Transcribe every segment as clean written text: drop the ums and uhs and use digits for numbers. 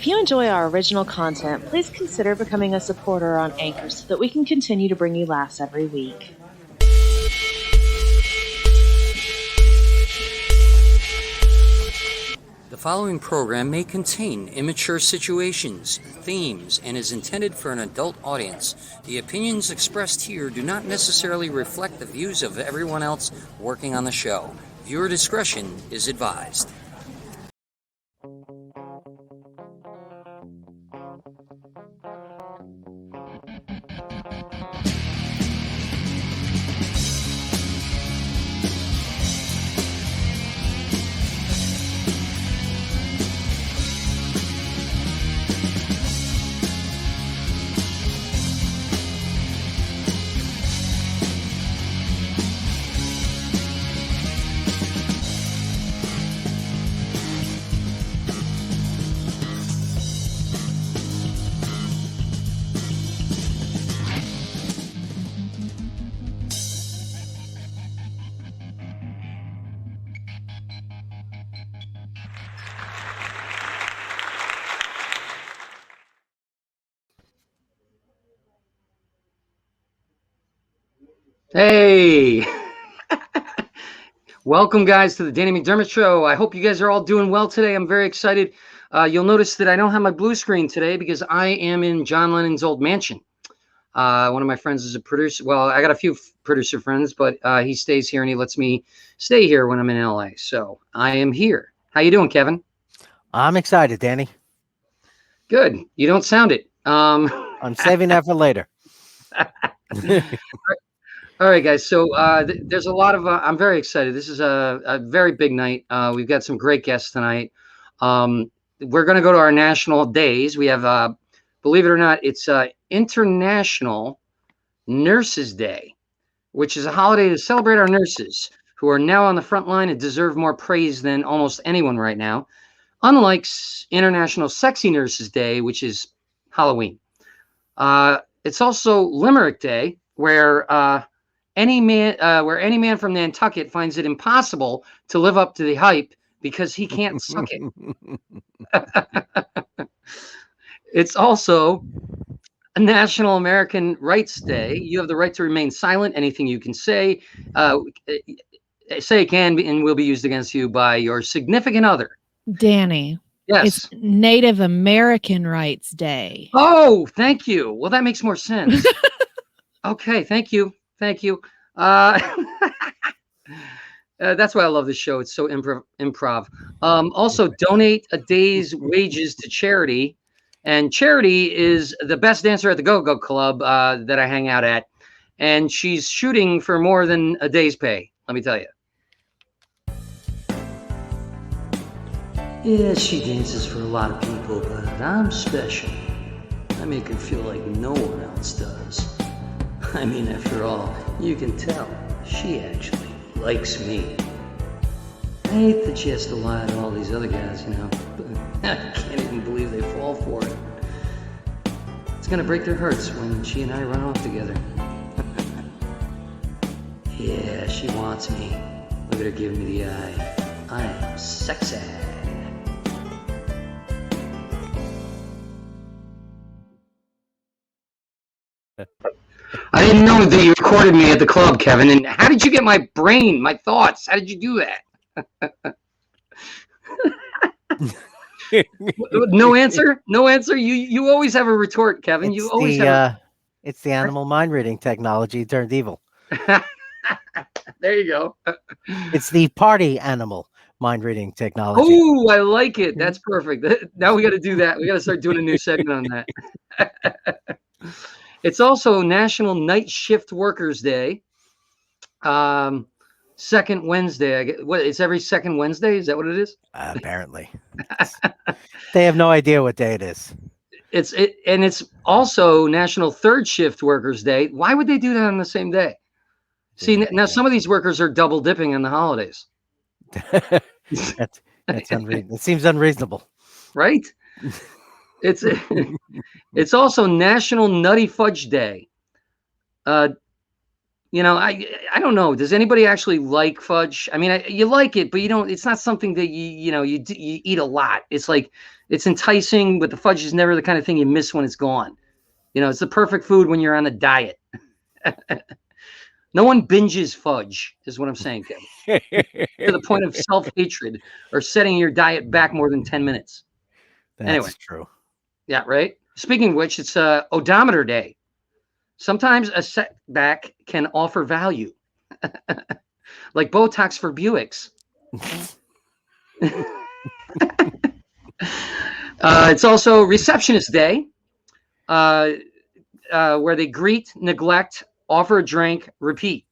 If you enjoy our original content, please consider becoming a supporter on Anchor so that we can continue to bring you laughs every week. The following program may contain immature situations, themes, and is intended for an adult audience. The opinions expressed here do not necessarily reflect the views of everyone else working on the show. Viewer discretion is advised. Hey! Welcome, guys, to the Danny McDermott Show. I hope you guys are all doing well today. I'm very excited. You'll notice that I don't have my blue screen today because I am in John Lennon's old mansion. One of my friends is a producer. Well, I got a few producer friends, but he stays here and he lets me stay here when I'm in LA. So I am here. How you doing, Kevin? I'm excited, Danny. Good. You don't sound it. I'm saving that for later. All right, guys. So there's a lot of. I'm very excited. This is a very big night. We've got some great guests tonight. We're going to go to our national days. We have, believe it or not, it's International Nurses Day, which is a holiday to celebrate our nurses who are now on the front line and deserve more praise than almost anyone right now. Unlike International Sexy Nurses Day, which is Halloween. It's also Limerick Day, where any man from Nantucket finds it impossible to live up to the hype because he can't suck it. It's also a National American Rights Day. You have the right to remain silent. Anything you can say can be and will be used against you by your significant other. Danny. Yes. It's Native American Rights Day. Oh, thank you. Well, that makes more sense. Okay, thank you. Thank you. That's why I love this show. It's so improv. Also, donate a day's wages to charity. And Charity is the best dancer at the Go-Go Club that I hang out at. And she's shooting for more than a day's pay, let me tell you. Yeah, she dances for a lot of people, but I'm special. I make her feel like no one else does. I mean, after all, you can tell she actually likes me. I hate that she has to lie to all these other guys, you know, but I can't even believe they fall for it. It's gonna break their hearts when she and I run off together. Yeah, she wants me. Look at her giving me the eye. I am sexy. I didn't know that you recorded me at the club, Kevin. And how did you get my brain, my thoughts? How did you do that? No answer? No answer? You always have a retort, Kevin. You always have. It's the animal mind reading technology turned evil. There you go. It's the party animal mind reading technology. Oh, I like it. That's perfect. Now we got to do that. We got to start doing a new segment on that. It's also National Night Shift Workers Day. Second Wednesday. It's every second Wednesday? Is that what it is? Apparently. They have no idea what day it is. And it's also National Third Shift Workers Day. Why would they do that on the same day? See, now some of these workers are double dipping on the holidays. That's unreasonable. It seems unreasonable. Right? It's also National Nutty Fudge Day. I don't know. Does anybody actually like fudge? I mean, you like it, but you don't. It's not something that you eat a lot. It's like it's enticing, but the fudge is never the kind of thing you miss when it's gone. It's the perfect food when you're on a diet. No one binges fudge, is what I'm saying, Kevin. To the point of self-hatred or setting your diet back more than 10 minutes. That's true. Yeah, right. Speaking of which, it's odometer day. Sometimes a setback can offer value, like Botox for Buicks. It's also receptionist day, where they greet, neglect, offer a drink, repeat.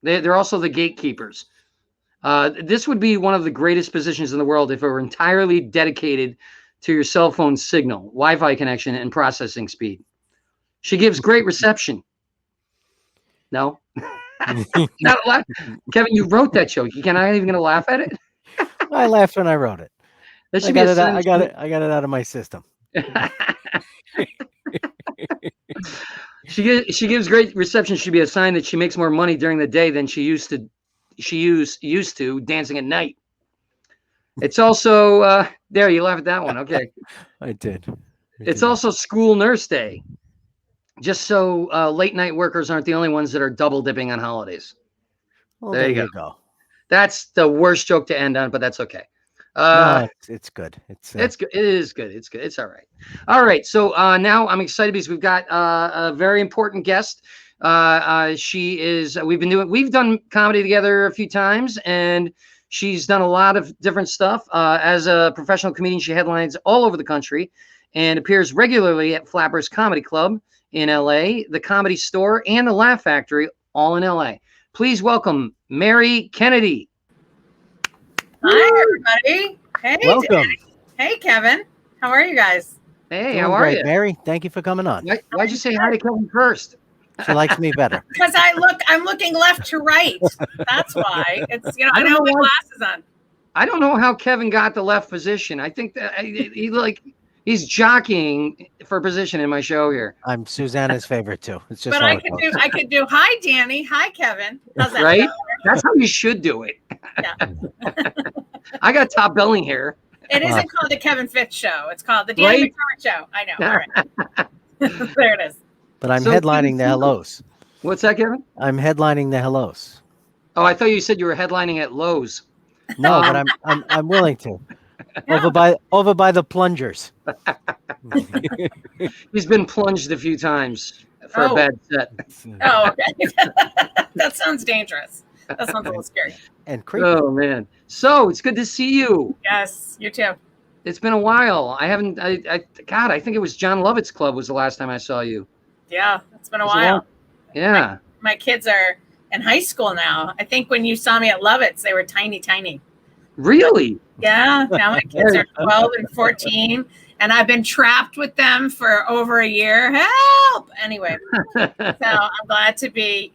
They're also the gatekeepers. This would be one of the greatest positions in the world if it were entirely dedicated to your cell phone signal, Wi-Fi connection, and processing speed. She gives great reception. No? Not a laugh. Kevin, you wrote that joke. You're not even going to laugh at it? I laughed when I wrote it. That should I got it out of my system. She gives great reception. Should be a sign that she makes more money during the day than she used to dancing at night. It's also there. You laugh at that one. Okay. I did. It's also school nurse day. Just so late night workers aren't the only ones that are double dipping on holidays. Well, there you go. That's the worst joke to end on, but that's okay. No, it's good. It's good. It is good. It's good. It's all right. All right. So now I'm excited because we've got a very important guest. We've done comedy together a few times, and she's done a lot of different stuff. As a professional comedian, she headlines all over the country and appears regularly at Flappers Comedy Club in LA, the Comedy Store, and the Laugh Factory, all in LA. Please welcome Mary Kennedy. Hi, everybody. Hey, welcome. Danny. Hey, Kevin. How are you guys? Hey, Doing how are great, you? Mary, thank you for coming on. Why'd you say hi to Kevin first? She likes me better. Because I'm looking left to right. That's why. It's I don't have my glasses on. I don't know how Kevin got the left position. I think that he's jockeying for position in my show here. I'm Susanna's favorite too. It's just. But I could do hi, Danny. Hi, Kevin. How's that? Right? That's how you should do it. Yeah. I got top billing here. It isn't called the Kevin Fitz Show. It's called the Danny McDermott Show. I know. All right. There it is. But I'm headlining the hellos. What's that, Kevin? I'm headlining the hellos. Oh, I thought you said you were headlining at Lowe's. No, but I'm willing to. Yeah. Over by the plungers. He's been plunged a few times for a bad set. Oh, okay. That sounds dangerous. That sounds a little scary. And creepy. Oh man. So it's good to see you. Yes, you too. It's been a while. I think it was John Lovett's Club was the last time I saw you. Yeah, it's been a while. Yeah. My kids are in high school now. I think when you saw me at Lovett's, they were tiny, tiny. Really? Yeah. Now my kids are 12 and 14, and I've been trapped with them for over a year. Help! Anyway, so I'm glad to be,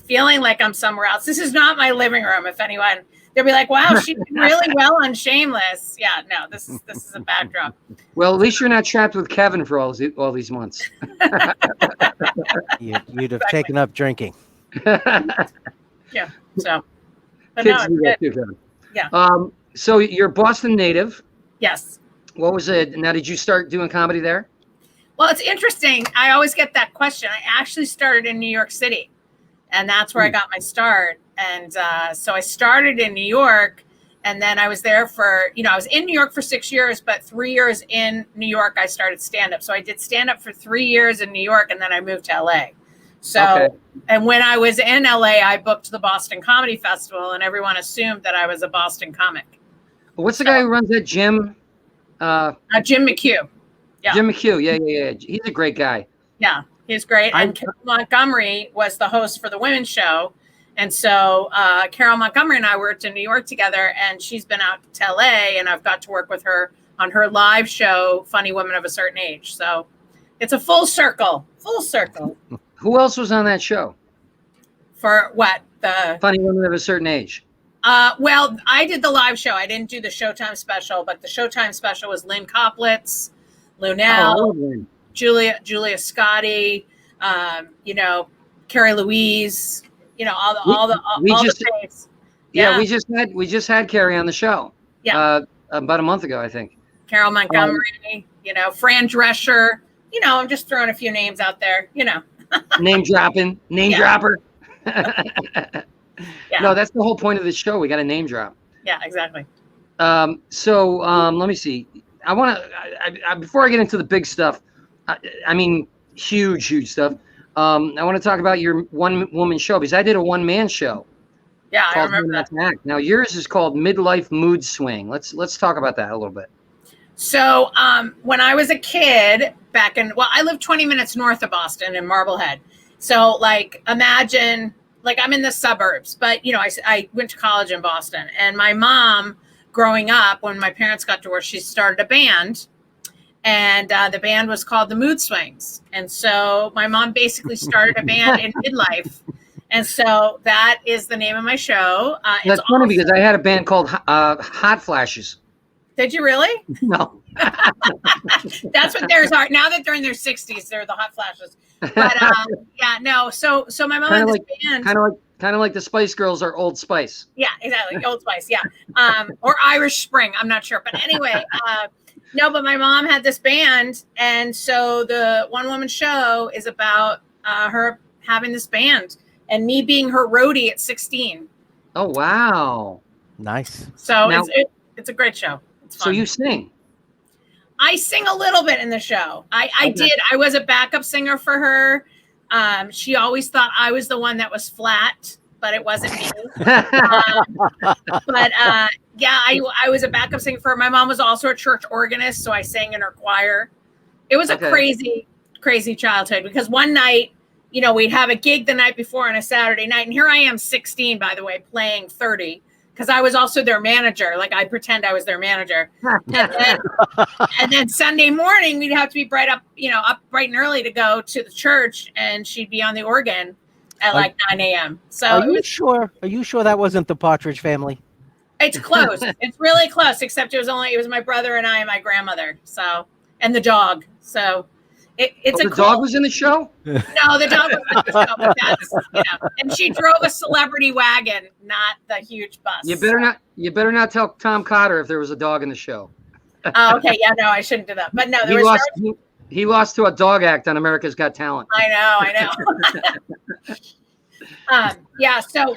feeling like I'm somewhere else. This is not my living room. If anyone, they'll be like, "Wow, she did really well on Shameless." Yeah, no, this is a backdrop. Well, at least you're not trapped with Kevin for all these months. You'd have taken up drinking. Yeah. So, but kids no, do that too, Kevin. Yeah. So you're Boston native. Yes. What was it? Now, did you start doing comedy there? Well, it's interesting. I always get that question. I actually started in New York City, and that's where I got my start. And so I started in New York, and then I was there for, I was in New York for 6 years, but 3 years in New York, I started stand-up. So I did stand-up for 3 years in New York, and then I moved to LA. So, And when I was in LA, I booked the Boston Comedy Festival, and everyone assumed that I was a Boston comic. What's the guy who runs that gym? Jim McHugh. Yeah. Jim McHugh. Yeah. He's a great guy. Yeah, he's great. And Carol Montgomery was the host for the women's show. And so Carol Montgomery and I worked in New York together, and she's been out to LA, and I've got to work with her on her live show, Funny Women of a Certain Age. So it's a full circle. Who else was on that show? For what? The Funny Women of a Certain Age. Well, I did the live show. I didn't do the Showtime special, but the Showtime special was Lynn Koplitz, Lunel, Julia Scotti, Carrie Louise, you know, all we the just faves. yeah, Yeah. we just had Carrie on the show. Yeah. About a month ago, I think. Carol Montgomery, you know, Fran Drescher. You know, I'm just throwing a few names out there. You know, Name dropper. Yeah. No, that's the whole point of this show. We got a name drop. Yeah, exactly. Let me see. I want to before I get into the big stuff. I mean, huge stuff. I want to talk about your one-woman show because I did a one-man show. Yeah, I called remember that. Act. Now yours is called Midlife Mood Swing. Let's talk about that a little bit. So when I was a kid I lived 20 minutes north of Boston in Marblehead. So like, imagine, like I'm in the suburbs, but you know, I went to college in Boston, and my mom growing up, when my parents got divorced, she started a band, and the band was called the Mood Swings. And so my mom basically started a band in midlife. And so that is the name of my show. That's funny because I had a band called Hot Flashes. Did you really? No. That's what theirs are. Now that they're in their 60s, they're the Hot Flashes. But yeah, no. So my mom had this band. Kind of like the Spice Girls are Old Spice. Yeah, exactly. Old Spice. Yeah. Or Irish Spring. I'm not sure. But anyway, no, but my mom had this band. And so the one woman show is about her having this band and me being her roadie at 16. Oh, wow. Nice. So now, it's a great show. It's fun. So you sing? I sing a little bit in the show. I did. I was a backup singer for her. She always thought I was the one that was flat, but it wasn't me. Yeah, I was a backup singer for her. My mom was also a church organist, so I sang in her choir. It was a crazy childhood because one night, you know, we'd have a gig the night before on a Saturday night. And here I am 16, by the way, playing 30. Because I was also their manager. Like I pretend I was their manager. And then Sunday morning, we'd have to be up bright and early to go to the church. And she'd be on the organ at like 9 a.m. So Are you sure that wasn't the Partridge Family? It's close. It's really close, except it was my brother and I and my grandmother. So, and the dog. So the dog was in the show? No, the dog was in the show, but that's, you know, and she drove a celebrity wagon, not the huge bus. You better not tell Tom Cotter if there was a dog in the show. Oh, okay. Yeah, no, I shouldn't do that. But no, he lost to a dog act on America's Got Talent. I know. Yeah, so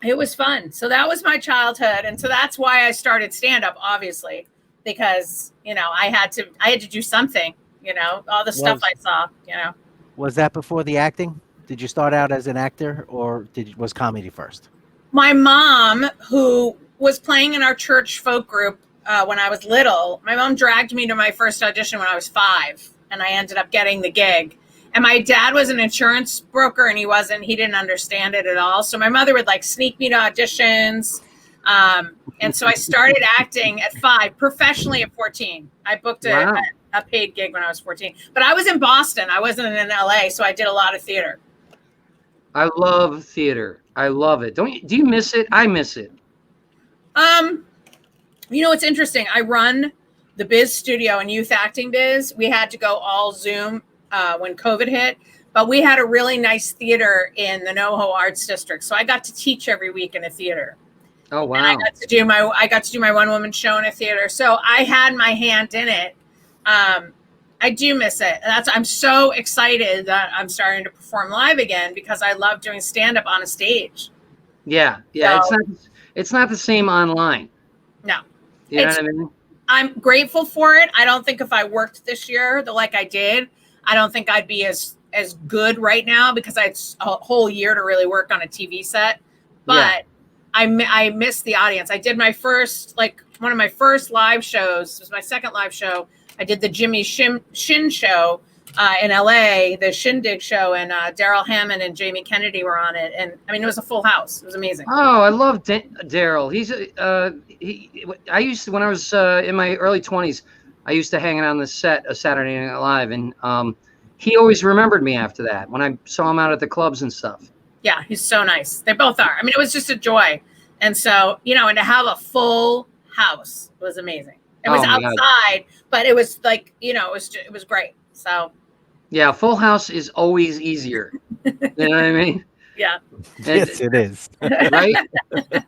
it was fun. So that was my childhood. And so that's why I started stand-up, obviously, because, you know, I had to do something. You know, all the stuff I saw, you know. Was that before the acting? Did you start out as an actor or was comedy first? My mom, who was playing in our church folk group when I was little, my mom dragged me to my first audition when I was 5, and I ended up getting the gig. And my dad was an insurance broker, and he didn't understand it at all. So my mother would like sneak me to auditions. And so I started acting at 5, professionally at 14. I booked a paid gig when I was 14, but I was in Boston. I wasn't in LA. So I did a lot of theater. I love theater. I love it. Do you miss it? I miss it. You know, it's interesting. I run the Biz Studio and Youth Acting Biz. We had to go all Zoom when COVID hit, but we had a really nice theater in the NoHo Arts District. So I got to teach every week in a theater. Oh, wow. And I got to do my one woman show in a theater. So I had my hand in it. I do miss it. I'm so excited that I'm starting to perform live again because I love doing stand-up on a stage. Yeah. So, it's not the same online. No. You know what I mean? I'm grateful for it. I don't think if I worked this year like I did, I don't think I'd be as good right now because I had a whole year to really work on a TV set. But I miss the audience. I did one of my first live shows. It was my second live show. I did the Jimmy Shin show in LA, the Shindig show, and Daryl Hammond and Jamie Kennedy were on it. And I mean, it was a full house. It was amazing. Oh, I love Daryl. I used to, when I was in my early 20s, I used to hang out on the set of Saturday Night Live, and he always remembered me after that when I saw him out at the clubs and stuff. Yeah, he's so nice. They both are. I mean, it was just a joy. And so, you know, and to have a full house was amazing. It was outside, but it was like, you know, it was great. So. Yeah, full house is always easier. You know what I mean? Yeah. Yes, it is. Right?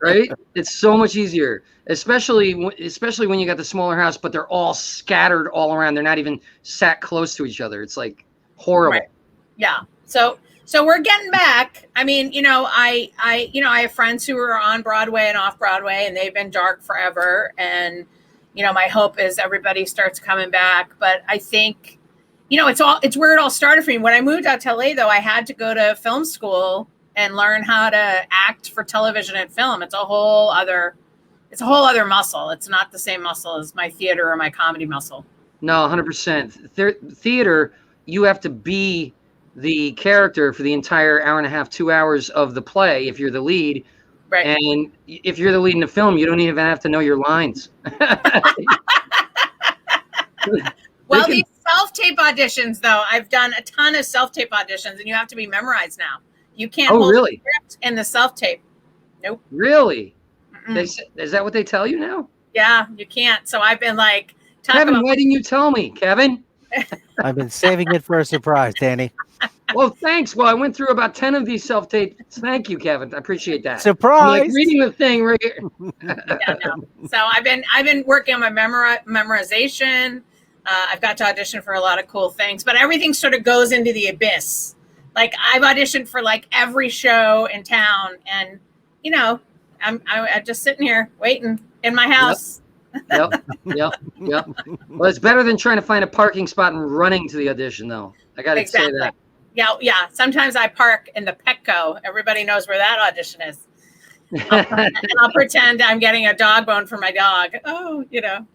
Right? It's so much easier, especially when you got the smaller house, but they're all scattered all around. They're not even sat close to each other. It's like horrible. Right. Yeah. So we're getting back. I mean, I have friends who are on Broadway and off Broadway, and they've been dark forever. And, my hope is everybody starts coming back. But I think, it's where it all started for me. When I moved out to LA, though, I had to go to film school and learn how to act for television and film. It's a whole other muscle. It's not the same muscle as my theater or my comedy muscle. No, 100%. Theater, you have to be the character for the entire hour and a half, 2 hours of the play if you're the lead. Right. And if you're the lead in a film, you don't even have to know your lines. Well, these self-tape auditions, though, I've done a ton of self-tape auditions, and you have to be memorized now. You can't hold the script in the self-tape. Nope. Really? Is that what they tell you now? Yeah, you can't. So I've been like, Kevin, why didn't you tell me, Kevin? I've been saving it for a surprise, Danny. Well, thanks. Well, I went through about 10 of these self-tapes. Thank you, Kevin. I appreciate that. Surprise! I'm like reading the thing right here. Yeah, no. So I've been working on my memorization. I've got to audition for a lot of cool things, but everything sort of goes into the abyss. Like I've auditioned for like every show in town, and I'm just sitting here waiting in my house. Yep. Well, it's better than trying to find a parking spot and running to the audition, though. I got to say that. Yeah. Sometimes I park in the Petco. Everybody knows where that audition is. I'll pretend I'm getting a dog bone for my dog. Oh,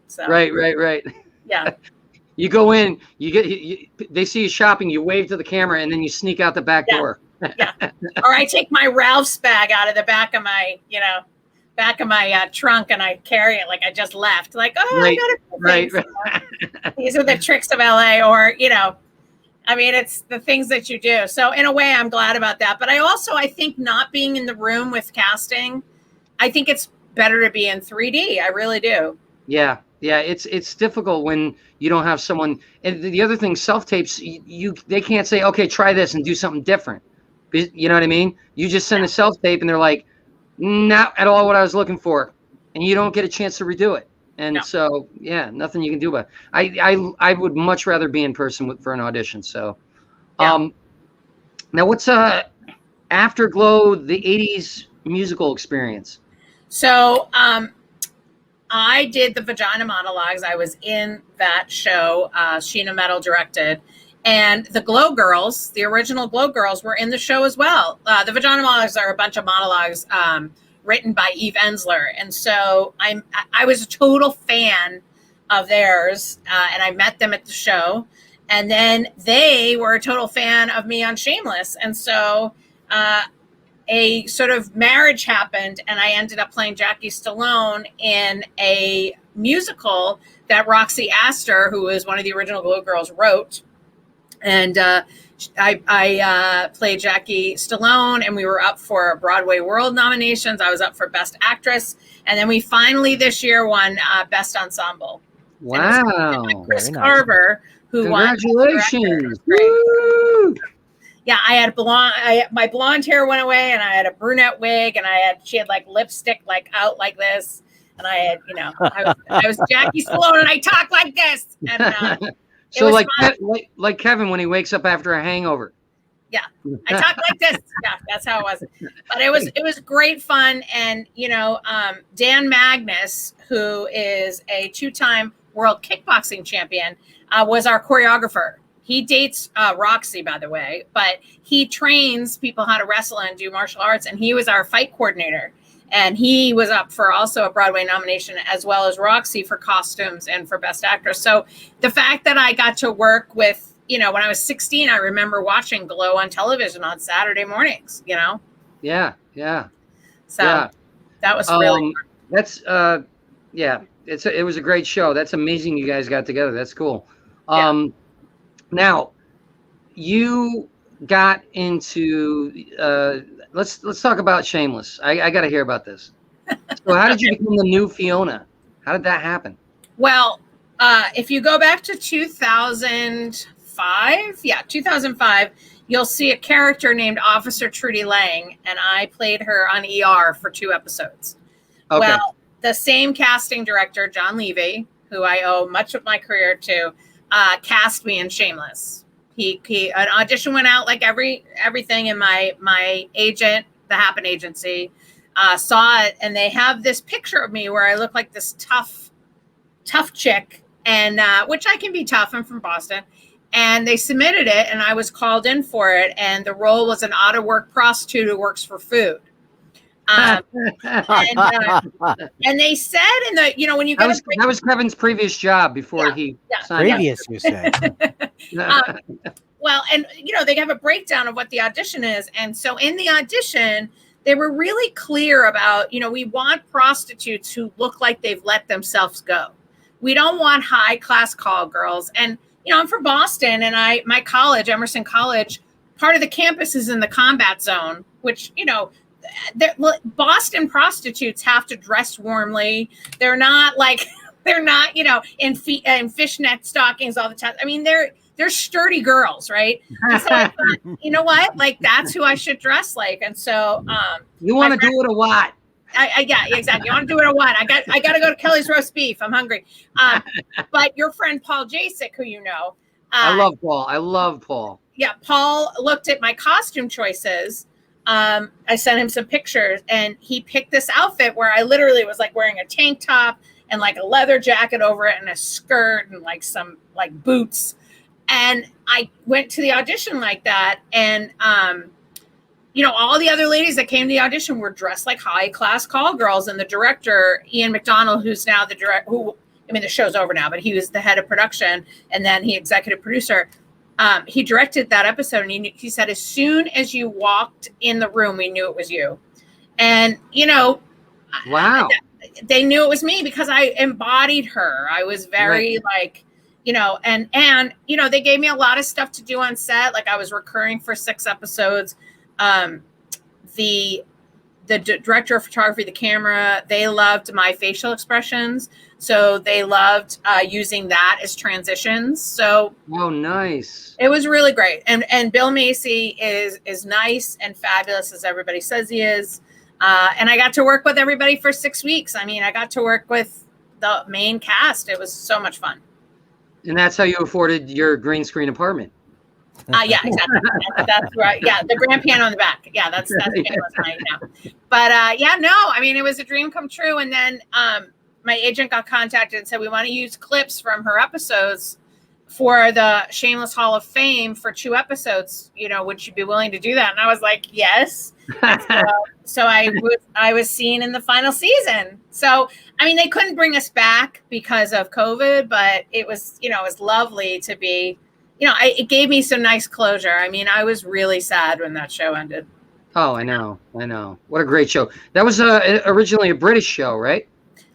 So. Right. Yeah. You go in, they see you shopping, you wave to the camera, and then you sneak out the back door. Yeah. Or I take my Ralph's bag out of the back of my, trunk, and I carry it like I just left. Like, I got right. These are the tricks of LA, or it's the things that you do. So in a way, I'm glad about that. But I think not being in the room with casting, I think it's better to be in 3D. I really do. Yeah, it's difficult when you don't have someone. And the other thing, self-tapes, they can't say, okay, try this and do something different. You know what I mean? You just send a self-tape and they're like, not at all what I was looking for. And you don't get a chance to redo it. And so, yeah, nothing you can do about it. I would much rather be in person for an audition. So, now what's Afterglow, the 80s musical experience? So, I did the Vagina Monologues. I was in that show. Sheena Metal directed. And the Glow Girls, the original Glow Girls, were in the show as well. The Vagina Monologues are a bunch of monologues written by Eve Ensler. And so I was a total fan of theirs, and I met them at the show. And then they were a total fan of me on Shameless. And so a sort of marriage happened, and I ended up playing Jackie Stallone in a musical that Roxy Astor, who was one of the original Glow Girls, wrote. And I played Jackie Stallone, and we were up for Broadway World nominations. I was up for Best Actress. And then we finally this year won Best Ensemble. Wow. Chris Carver, who Congratulations. won. Woo! Yeah, I had my blonde hair went away, and I had a brunette wig, and she had like lipstick like out like this. And I had, I was Jackie Stallone, and I talked like this. And so like Kevin when he wakes up after a hangover. Yeah, I talk like this. Yeah, that's how it was. But it was great fun. And, Dan Magnus, who is a 2-time world kickboxing champion, was our choreographer. He dates Roxy, by the way, but he trains people how to wrestle and do martial arts. And he was our fight coordinator. And he was up for also a Broadway nomination, as well as Roxy for costumes and for Best Actress. So the fact that I got to work with, when I was 16, I remember watching Glow on television on Saturday mornings, Yeah. So that was really fun. That's, it was a great show. That's amazing you guys got together. That's cool. Now, you got into let's talk about Shameless. I got to hear about this. So how did you become the new Fiona? How did that happen? Well, if you go back to 2005, you'll see a character named Officer Trudy Lang, and I played her on ER for 2 episodes. Okay. Well, the same casting director, John Levy, who I owe much of my career to, cast me in Shameless. An audition went out like everything, and my agent, the Happen Agency, saw it, and they have this picture of me where I look like this tough chick, and which I can be tough. I'm from Boston. And they submitted it, and I was called in for it. And the role was an out-of-work prostitute who works for food. And they said in the, when you get that was Kevin's previous job before he signed previous, you say. Well, and they have a breakdown of what the audition is. And so in the audition, they were really clear about, we want prostitutes who look like they've let themselves go. We don't want high-class call girls. And I'm from Boston, and my college, Emerson College, part of the campus is in the combat zone, which, Boston prostitutes have to dress warmly. They're not in fishnet stockings all the time. I mean, they're sturdy girls, right? And so I thought, you know what? Like, that's who I should dress like. And so, you want to do it or what? Yeah, exactly. You want to do it or what? I got to go to Kelly's roast beef. I'm hungry. But your friend Paul Jasek, who I love Paul. Yeah, Paul looked at my costume choices. I sent him some pictures, and he picked this outfit where I literally was like wearing a tank top and like a leather jacket over it and a skirt and like some like boots. And I went to the audition like that, and all the other ladies that came to the audition were dressed like high-class call girls. And the director, Ian McDonald, who's now the the show's over now, but he was the head of production, and then he executive producer. He directed that episode, and he said, as soon as you walked in the room, we knew it was you. And, wow, they knew it was me because I embodied her. I was very and they gave me a lot of stuff to do on set. Like, I was recurring for 6 episodes. The director of photography, the camera, they loved my facial expressions. So they loved using that as transitions. So nice. It was really great. And Bill Macy is nice and fabulous as everybody says he is. And I got to work with everybody for 6 weeks. I mean, I got to work with the main cast. It was so much fun. And that's how you afforded your green screen apartment. Yeah, exactly. That's right. Yeah, the grand piano in the back. Yeah, that's Shameless night now. But it was a dream come true. And then my agent got contacted and said, we want to use clips from her episodes for the Shameless Hall of Fame for 2 episodes. Would you be willing to do that? And I was like, yes. So I was seen in the final season. So, they couldn't bring us back because of COVID, but it was lovely to be. It gave me some nice closure. I was really sad when that show ended. Oh, I know. What a great show. That was originally a British show, right?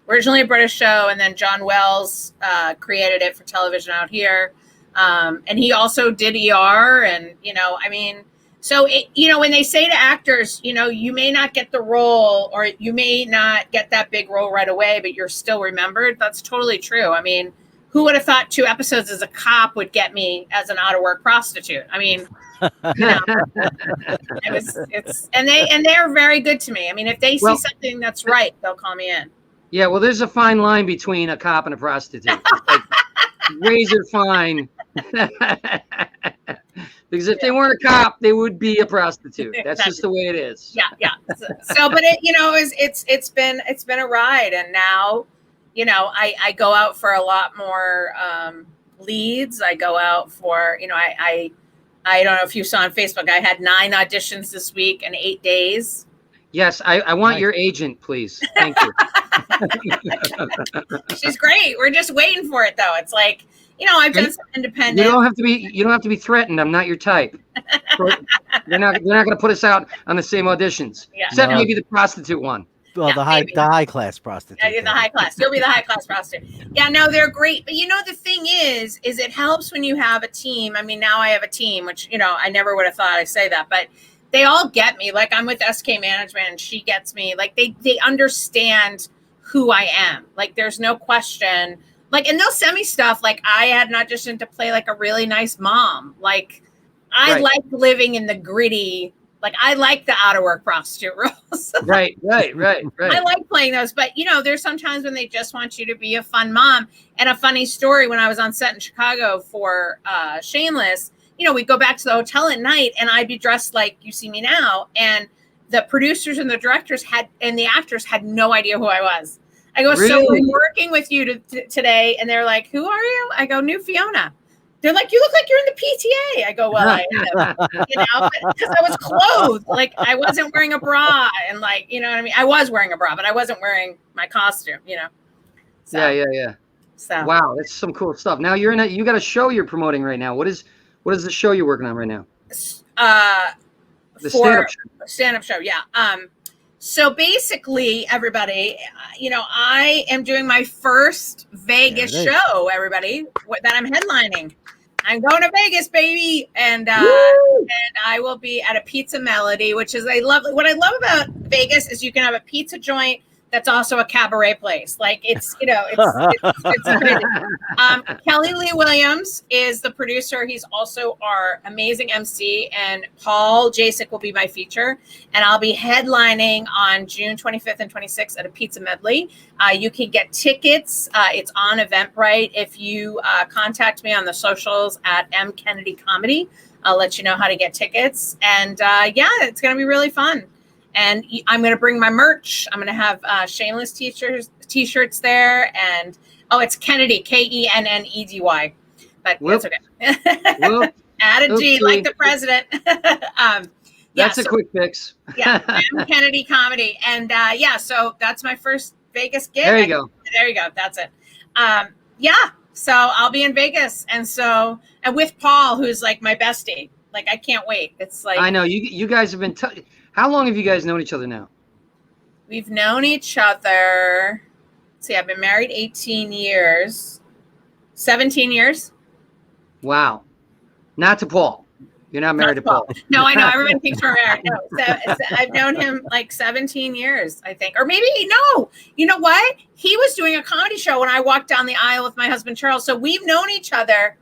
Originally a British show, and then John Wells created it for television out here. And he also did ER, and, so, when they say to actors, you may not get the role, or you may not get that big role right away, but you're still remembered. That's totally true. Who would have thought 2 episodes as a cop would get me as an out-of-work prostitute? They're very good to me. If they see something that's right, they'll call me in. Yeah, well, there's a fine line between a cop and a prostitute. It's like razor fine. Because if they weren't a cop, they would be a prostitute. That's just the way it is. Yeah. So, but it's been a ride, and now. I go out for a lot more leads. I go out for, I don't know if you saw on Facebook, I had 9 auditions this week in 8 days. Yes, I want your agent, please. Thank you. She's great. We're just waiting for it, though. It's like, I've done some independent. You don't have to be threatened. I'm not your type. They're not going to put us out on the same auditions. Yeah. Except maybe the prostitute one. Well, the high class prostitute. Yeah, the high class. You'll be the high class prostitute. Yeah, no, they're great. But the thing is it helps when you have a team. Now I have a team, which, I never would have thought I'd say that, but they all get me. Like, I'm with SK Management, and she gets me. Like, they understand who I am. Like, there's no question. Like, and they'll send me stuff. Like, I had an audition to play like a really nice mom. Like, I like living in the gritty. Like I like the out of work prostitute roles. Right. I like playing those, but there's sometimes when they just want you to be a fun mom. And a funny story, when I was on set in Chicago for Shameless, we'd go back to the hotel at night and I'd be dressed like you see me now. And the producers and the directors and the actors had no idea who I was. I go, Really? So we're working with you today. And they're like, who are you? I go, new Fiona. They're like, you look like you're in the PTA. I go, well, I am, because I was clothed. Like I wasn't wearing a bra and like, you know what I mean? I was wearing a bra, but I wasn't wearing my costume, So, Yeah. So wow, that's some cool stuff. Now you got a show you're promoting right now. What is the show you're working on right now? The stand-up show. Stand-up show, yeah. So basically, everybody, I am doing my first Vegas show, everybody, that I'm headlining. I'm going to Vegas, baby. And I will be at a Pizza Melody, which is what I love about Vegas is you can have a pizza joint that's also a cabaret place. Like it's crazy. Kelly Lee Williams is the producer. He's also our amazing MC, and Paul Jasek will be my feature. And I'll be headlining on June 25th and 26th at a Pizza Medley. You can get tickets. It's on Eventbrite. If you contact me on the socials at M Kennedy Comedy, I'll let you know how to get tickets. And it's going to be really fun. And I'm going to bring my merch. I'm going to have Shameless t-shirts there. And, it's Kennedy, Kennedy. But that's okay. Add a G like the president. That's a quick fix. I'm Kennedy Comedy. And, so that's my first Vegas gig. There you go. That's it. So I'll be in Vegas. And with Paul, who's like my bestie. Like, I can't wait. It's like. I know. You guys have been. How long have you guys known each other now? We've known each other. See, I've been married 18 years, 17 years. Wow. Not to Paul. You're not married to Paul. No, I know. Everybody thinks we're married. No, I've known him like 17 years, I think. Or maybe, no. You know what? He was doing a comedy show when I walked down the aisle with my husband, Charles. So we've known each other.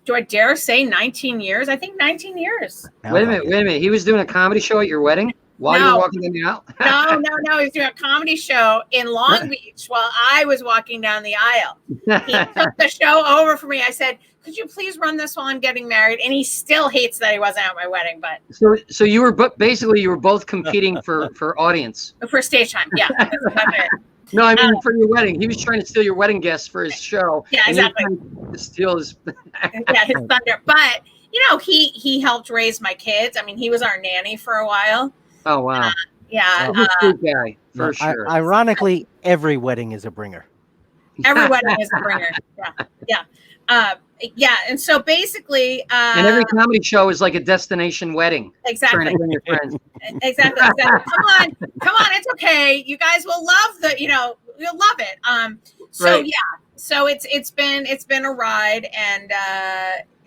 Do I dare say 19 years? I think 19 years. Wait a minute. He was doing a comedy show at your wedding while you were walking down the aisle? No. He was doing a comedy show in Long Beach while I was walking down the aisle. He took the show over for me. I said, could you please run this while I'm getting married? And he still hates that he wasn't at my wedding. But So you were both competing for audience. For stage time, yeah. No, I mean for your wedding. He was trying to steal your wedding guests for his show. Yeah, exactly. To steal his his thunder. But he helped raise my kids. I mean, he was our nanny for a while. Oh wow. He's a good guy for sure. Ironically, every wedding is a bringer. Every wedding is a bringer. Yeah. And so basically, and every comedy show is like a destination wedding. Exactly. For your friends. Exactly. Come on, it's okay. You guys will love you'll love it. So it's been a ride, and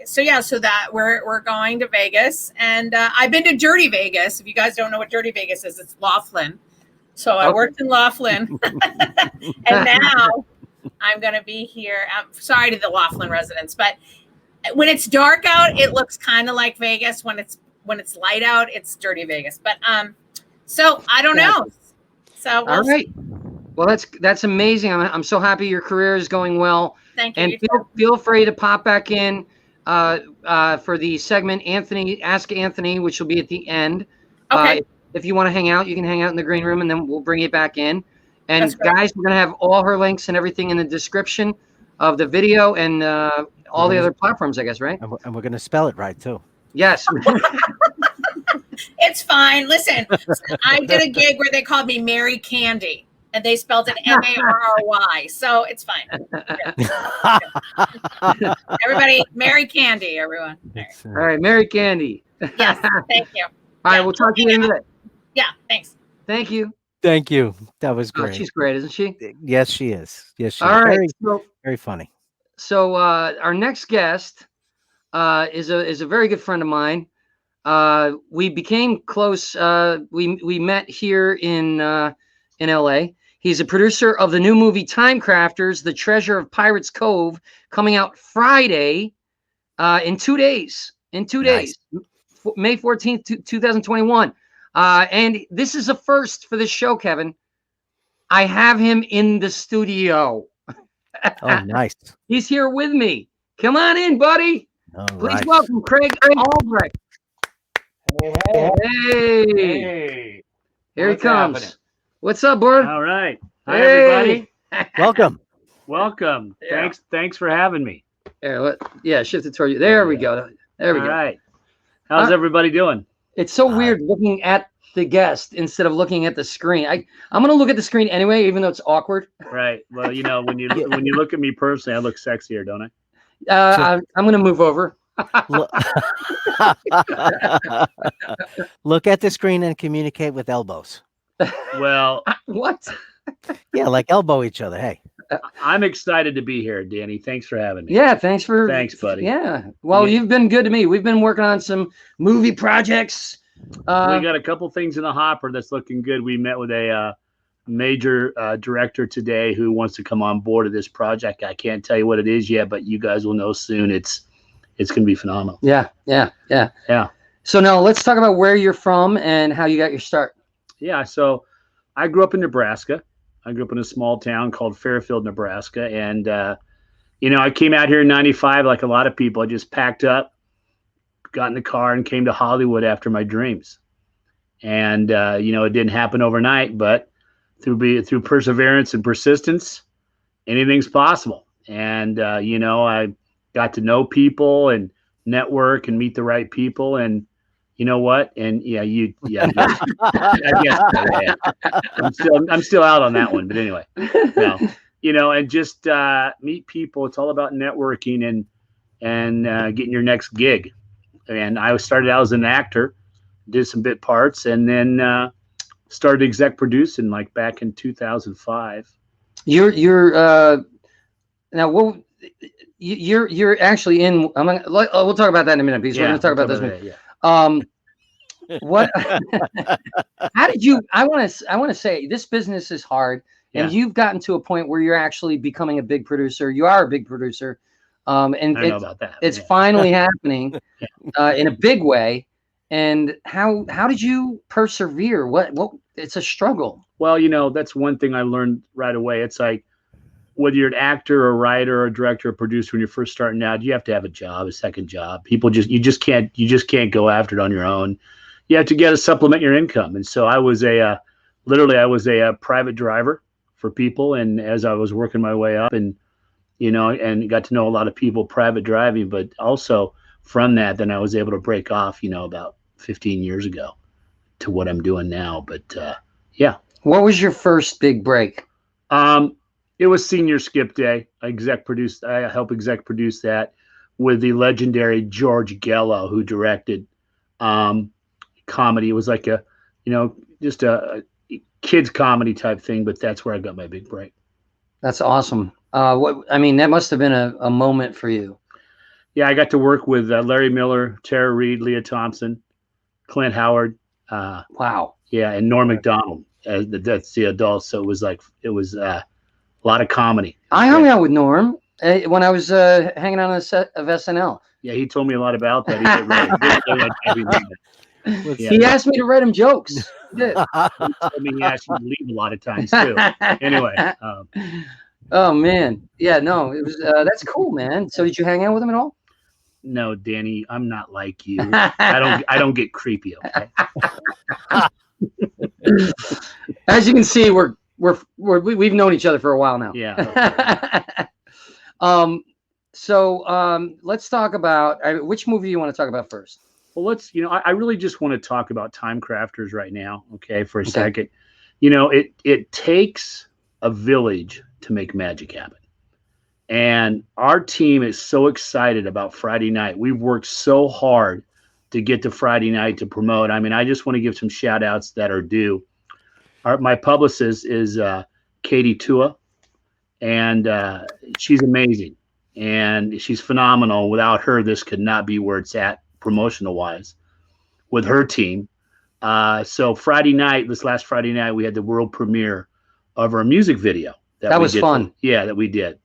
so that we're going to Vegas, and I've been to Dirty Vegas. If you guys don't know what Dirty Vegas is, it's Laughlin. So I worked in Laughlin, and now I'm going to be here. I'm sorry to the Laughlin residents, but when it's dark out, it looks kind of like Vegas. When it's light out, it's Dirty Vegas. But so I don't know. So all right. Well, that's amazing. I'm so happy your career is going well. Thank you. And feel free to pop back in for the segment Ask Anthony, which will be at the end. Okay. If you want to hang out, you can hang out in the green room, and then we'll bring it back in. And guys, we're going to have all her links and everything in the description of the video and all the other platforms, I guess, right? And we're going to spell it right, too. Yes. It's fine. Listen, I did a gig where they called me Mary Candy, and they spelled it Marry. So it's fine. Everybody, Mary Candy, everyone. All right, Mary Candy. Yes, thank you. All right, we'll talk to you in a minute. Yeah, thanks. Thank you. Thank you. That was great. Oh, she's great, isn't she? Yes, she is. Yes, she is. All right. Very funny. So our next guest is a very good friend of mine. We became close. We met here in LA. He's a producer of the new movie Time Crafters, The Treasure of Pirates Cove, coming out Friday in 2 days. in 2 Nice. days, May 14th, 2021. And this is a first for this show, Kevin. I have him in the studio. Oh, nice. He's here with me. Come on in, buddy. All Please right. welcome Craig Albrecht. Hey. Here he What's comes. happening? What's up, bud? All right. Hi, Hey. everybody. Welcome. Welcome. Yeah. Thanks for having me. Yeah, shift it toward you. There we go. There we All go. right. How's everybody doing? It's so weird looking at the guest instead of looking at the screen. I'm gonna look at the screen anyway, even though it's awkward. Right. Well, you know, when you look at me personally, I look sexier, don't I? I'm gonna move over. Look at the screen and communicate with elbows. Well, What? Yeah, like elbow each other. Hey. I'm excited to be here, Danny. Thanks for having me. Yeah, thanks, buddy. Yeah. Well, Yeah. you've been good to me. We've been working on some movie projects. We got a couple things in the hopper that's looking good. We met with a major director today who wants to come on board of this project. I can't tell you what it is yet, but you guys will know soon. It's going to be phenomenal. Yeah. So now let's talk about where you're from and how you got your start. Yeah, so I grew up in Nebraska. I grew up in a small town called Fairfield, Nebraska. And, I came out here in 95 like a lot of people. I just packed up, got in the car, and came to Hollywood after my dreams. And, it didn't happen overnight, but through perseverance and persistence, anything's possible. And, I got to know people and network and meet the right people. And you know what? And I guess I'm still out on that one, but anyway, no, and just meet people. It's all about networking and getting your next gig. And I started out as an actor, did some bit parts, and then started exec producing like back in 2005. You're now what? You're actually in. We'll talk about that in a minute because we're going to talk about this. Yeah. What? How did you? I want to say this business is hard, and you've gotten to a point where you're actually becoming a big producer. You are a big producer, and I know about that. It's finally happening in a big way. And how did you persevere? What? It's a struggle. Well, that's one thing I learned right away. It's like whether you're an actor, or a writer, or a director, or producer, when you're first starting out, you have to have a job, a second job. You just can't go after it on your own. You have to get to supplement your income. And so I was a private driver for people. And as I was working my way up and got to know a lot of people private driving, but also from that, then I was able to break off, about 15 years ago to what I'm doing now. But yeah. What was your first big break? It was Senior Skip Day. I helped exec produce that with the legendary George Gello, who directed comedy. It was like just a kids comedy type thing, but that's where I got my big break. That's awesome. That must have been a moment for you. Yeah, I got to work with Larry Miller, Tara Reid, Leah Thompson, Clint Howard. Wow. Yeah, and Norm Macdonald. That's the adults. So it was a lot of comedy. I hung out with Norm when I was hanging out on a set of SNL. Yeah, he told me a lot about that. He asked me to write him jokes. He did. He told me he asked me to leave a lot of times too. Anyway. Oh man, yeah, no, it was that's cool, man. So did you hang out with him at all? No, Danny, I'm not like you. I don't get creepy. Okay. As you can see, we've known each other for a while now. Yeah. Okay. So let's talk about which movie you want to talk about first. Well, I really just want to talk about Time Crafters right now. Okay, for a second. It takes a village to make magic happen. And our team is so excited about Friday night. We've worked so hard to get to Friday night to promote. I just want to give some shout outs that are due. My publicist is Katie Tua, and she's amazing and she's phenomenal. Without her, this could not be where it's at promotional wise with her team. So this last Friday night, we had the world premiere of our music video. That was fun. That we did.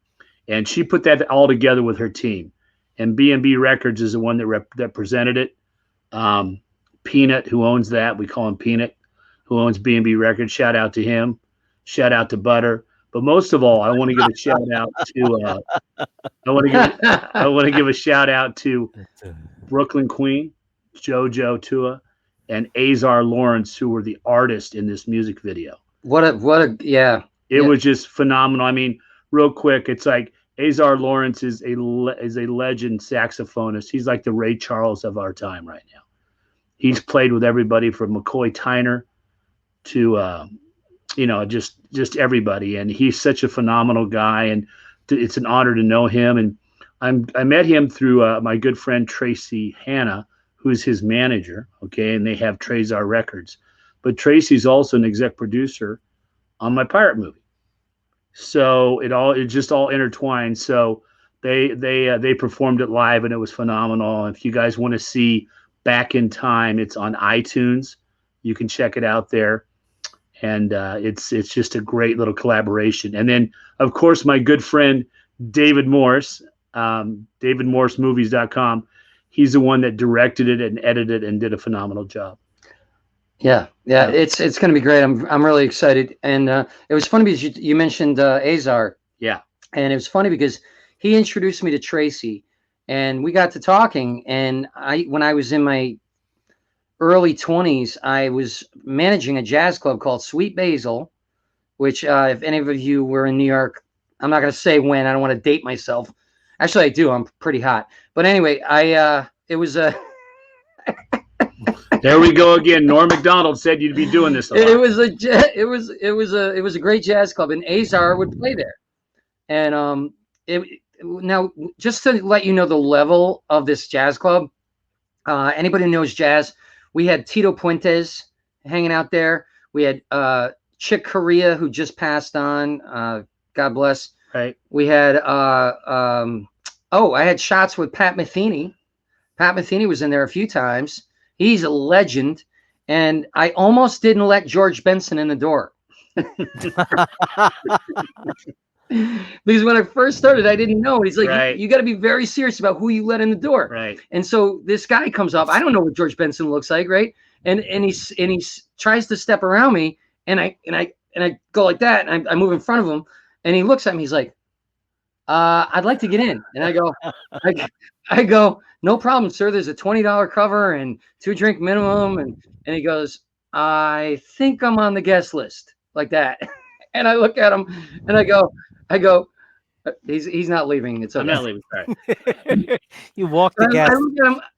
And she put that all together with her team. and B&B Records is the one that presented it. Peanut, who owns that, we call him Peanut, who owns B&B Records. Shout out to him. Shout out to Butter. But most of all, I want to give a shout out to I want to give a shout out to Brooklyn Queen, JoJo Tua, and Azar Lawrence, who were the artist in this music video. It was just phenomenal. I mean, real quick, it's like Azar Lawrence is a legend saxophonist. He's like the Ray Charles of our time right now. He's played with everybody from McCoy Tyner to just everybody, and he's such a phenomenal guy, and it's an honor to know him. And I met him through my good friend Tracy Hanna, who's his manager. Okay, and they have Trezar Records, but Tracy's also an exec producer on my pirate movie. So it just all intertwined. So they performed it live, and it was phenomenal. If you guys want to see Back in Time, it's on iTunes. You can check it out there. And it's just a great little collaboration. And then, of course, my good friend David Morse, DavidMorseMovies.com. He's the one that directed it and edited it and did a phenomenal job. Yeah. It's going to be great. I'm really excited. And it was funny because you mentioned Azar. Yeah. And it was funny because he introduced me to Tracy, and we got to talking. And when I was in my early 20s, I was managing a jazz club called Sweet Basil, which if any of you were in New York, I'm not going to say when. I don't want to date myself. Actually, I do. I'm pretty hot. But anyway, it was a. There we go again. Norm Macdonald said you'd be doing this a lot. It was a great jazz club, and Azar would play there. And now just to let you know the level of this jazz club, anybody who knows jazz, we had Tito Puentes hanging out there. We had Chick Corea, who just passed on. God bless. Right. We had I had shots with Pat Metheny. Pat Metheny was in there a few times. He's a legend. And I almost didn't let George Benson in the door. Because when I first started, I didn't know. He's like, right. You got to be very serious about who you let in the door. Right. And so this guy comes up. I don't know what George Benson looks like, right? And he tries to step around me, and I go like that, and I move in front of him, and he looks at me. He's like, I'd like to get in. And I go, no problem, sir. There's a $20 cover and 2-drink minimum. And he goes, I think I'm on the guest list, like that. And I look at him, and I go, he's not leaving. It's okay. I'm not leaving. Sorry. You walk the guest.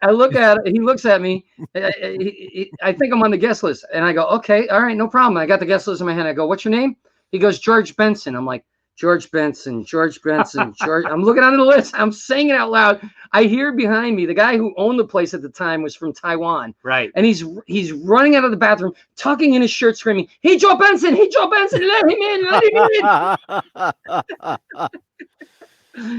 I look at it. He looks at me. I think I'm on the guest list. And I go, okay, all right, no problem. I got the guest list in my hand. I go, what's your name? He goes, George Benson. I'm like, George Benson. George. I'm looking under the list. I'm saying it out loud. I hear behind me, the guy who owned the place at the time was from Taiwan. Right. And he's running out of the bathroom, tucking in his shirt, screaming, hey, Joe Benson, let him in.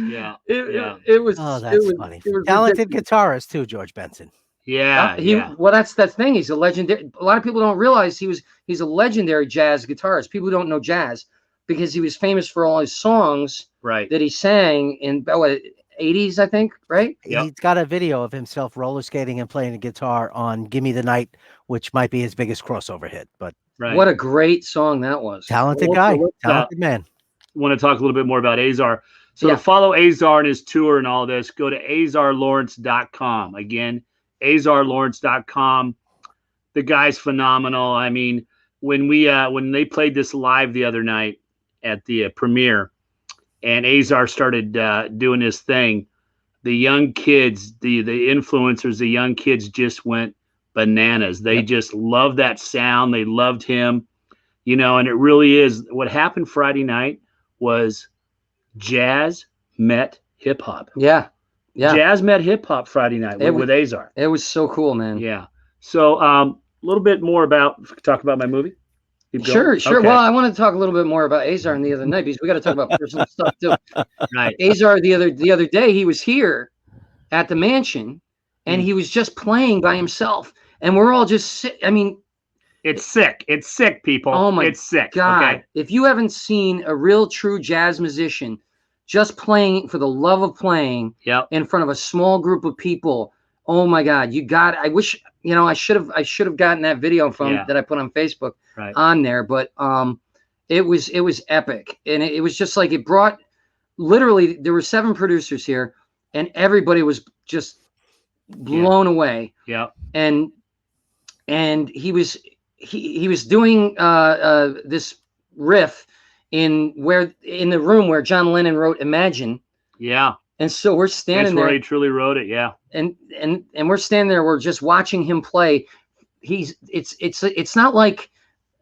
Yeah. It was. Oh, that's funny. Talented guitarist too, George Benson. Yeah. Well, that's the thing. He's a legendary. A lot of people don't realize he's a legendary jazz guitarist. People who don't know jazz, because he was famous for all his songs that he sang in 80s, I think, right? Yep. He's got a video of himself roller skating and playing the guitar on "Gimme the Night," which might be his biggest crossover hit. But what a great song that was! Talented guy, talented man. Want to talk a little bit more about Azar? So to follow Azar and his tour and all this, go to azarlawrence.com. Again, azarlawrence.com. The guy's phenomenal. I mean, when they played this live the other night at the premiere, and Azar started doing his thing, the young kids, the influencers, the young kids just went bananas. They just loved that sound. They loved him, and it really is. What happened Friday night was jazz met hip hop. Yeah. Jazz met hip hop Friday night with Azar. It was so cool, man. Yeah. So a little bit more talk about my movie. Sure. Okay. Well, I want to talk a little bit more about Azar the other night, because we got to talk about personal stuff too. Right. Azar the other day, he was here at the mansion, and he was just playing by himself, and we're all just it's sick. It's sick, people. Oh my it's sick. God. Okay. If you haven't seen a real true jazz musician just playing for the love of playing in front of a small group of people. Oh my God, I wish, I should have gotten that video that I put on Facebook on there, but it was epic. And it was just like, it brought, literally, there were 7 producers here and everybody was just blown away. Yeah. And he was doing this riff in the room where John Lennon wrote Imagine. Yeah. And so we're standing there. That's where he truly wrote it. Yeah. And we're standing there. We're just watching him play. It's not like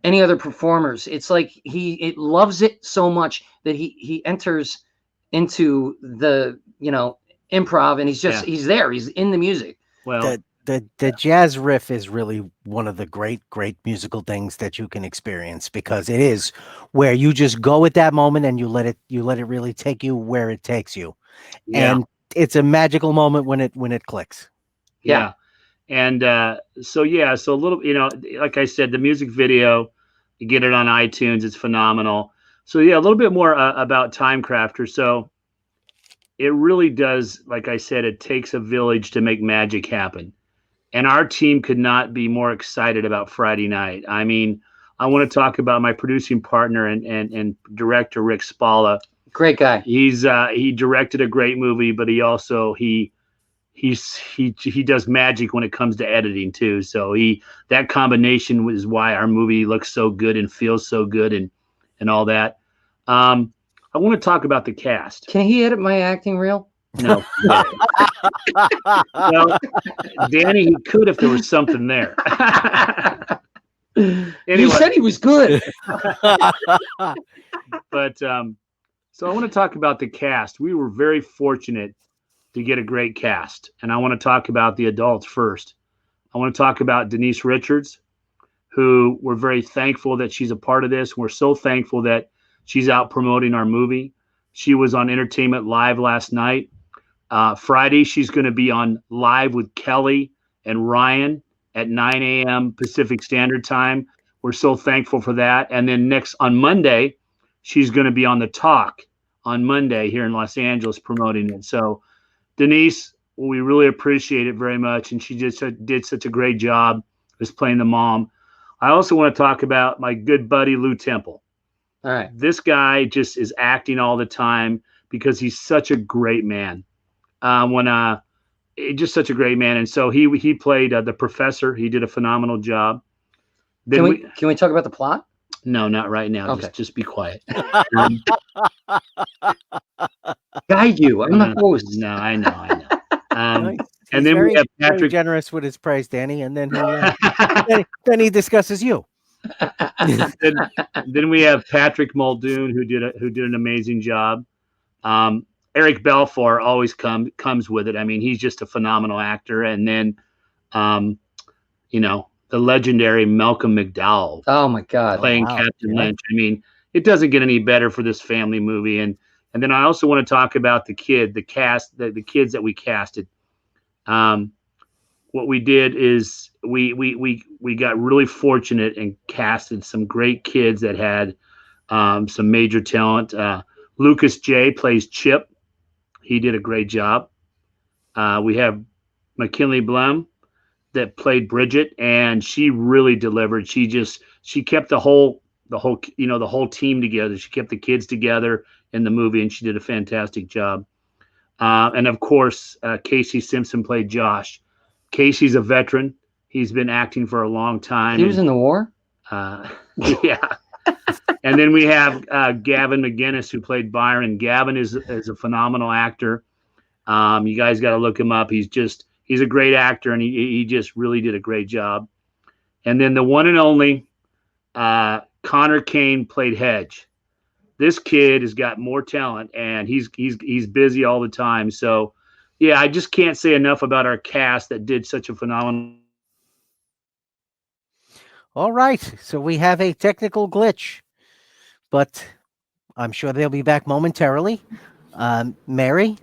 any other performers. It's like he loves it so much that he enters into the improv, and he's there. He's in the music. Well, the jazz riff is really one of the great musical things that you can experience, because it is where you just go at that moment and you let it really take you where it takes you. Yeah. And it's a magical moment when it clicks. Yeah. And so a little, like I said, the music video, you get it on iTunes, it's phenomenal. So a little bit more about Timecrafter. So it really does, like I said, it takes a village to make magic happen. And our team could not be more excited about Friday night. I mean, I want to talk about my producing partner and director, Rick Spalla. Great guy. He directed a great movie, but he also he does magic when it comes to editing too. So that combination is why our movie looks so good and feels so good and all that. I want to talk about the cast. Can he edit my acting reel? No. Well, Danny, he could if there was something there. Anyway. You said he was good. But so I want to talk about the cast. We were very fortunate to get a great cast. And I want to talk about the adults first. I want to talk about Denise Richards, who we're very thankful that she's a part of this. We're so thankful that she's out promoting our movie. She was on Entertainment Live last night. Friday, she's going to be on Live with Kelly and Ryan at 9 a.m. Pacific Standard Time. We're so thankful for that. And then on Monday, she's going to be on The Talk on Monday here in Los Angeles promoting it. So Denise, we really appreciate it very much. And she just did such a great job as playing the mom. I also want to talk about my good buddy, Lou Temple. All right. This guy just is acting all the time because he's such a great man. Just such a great man. And so he played the professor. He did a phenomenal job. Then can we talk about the plot? No, not right now. Okay. Just be quiet. Guide you. I'm the host. No, I know. Nice. And then we have Patrick. Very generous with his praise, Danny, and then then he discusses you. then we have Patrick Muldoon, who did an amazing job. Eric Balfour always comes with it. I mean, he's just a phenomenal actor. And then, the legendary Malcolm McDowell. Oh my God, playing Captain Lynch. I mean, it doesn't get any better for this family movie. And then I also want to talk about the kids that we casted. What we did is we got really fortunate and casted some great kids that had some major talent. Lucas J plays Chip. He did a great job. We have McKinley Blum that played Bridget, and she really delivered. She kept the whole team together. She kept the kids together in the movie, and she did a fantastic job. And of course, Casey Simpson played Josh. Casey's a veteran. He's been acting for a long time. He was in the war? Yeah. And then we have Gavin McGinnis, who played Byron. Gavin is a phenomenal actor. You guys got to look him up. He's a great actor, and he just really did a great job. And then the one and only Connor Kane played Hedge. This kid has got more talent, and he's busy all the time. So, yeah, I just can't say enough about our cast that did such a phenomenal. All right, so we have a technical glitch, but I'm sure they'll be back momentarily. Mary,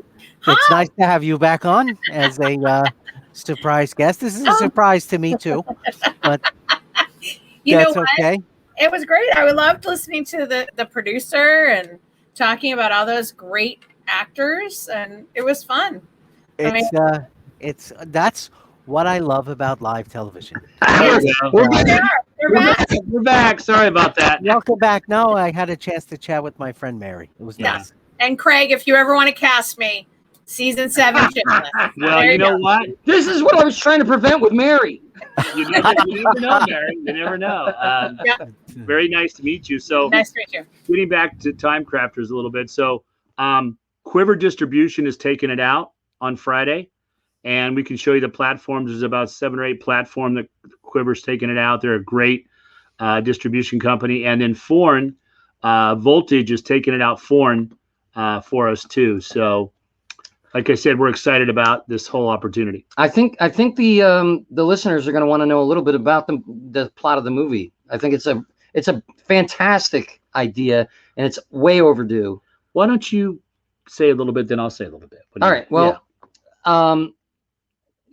it's nice to have you back on as a surprise guest. This is a surprise to me too, but that's okay. It was great. I loved listening to the producer and talking about all those great actors, and it was fun. That's what I love about live television. There we go. They're back. We're back. Sorry about that. Welcome back. No, I had a chance to chat with my friend Mary. It was Yeah. nice. And Craig, if you ever want to cast me, season 7 Chipmunk. Well, There you know go. what? This is what I was trying to prevent with Mary. You never know, Mary. You never know. Very nice to meet you. So, Nice to meet you. getting back to Time Crafters a little bit. So, Quiver Distribution is taking it out on Friday, and we can show you the platforms. There's about 7 or 8 platforms that Quiver's taking it out. They're a great distribution company. And then Foreign, Voltage is taking it out foreign for us too. So, like I said, we're excited about this whole opportunity. I think the listeners are going to want to know a little bit about the plot of the movie. I think it's a fantastic idea, and it's way overdue. Why don't you say a little bit, then I'll say a little bit. All right. Well,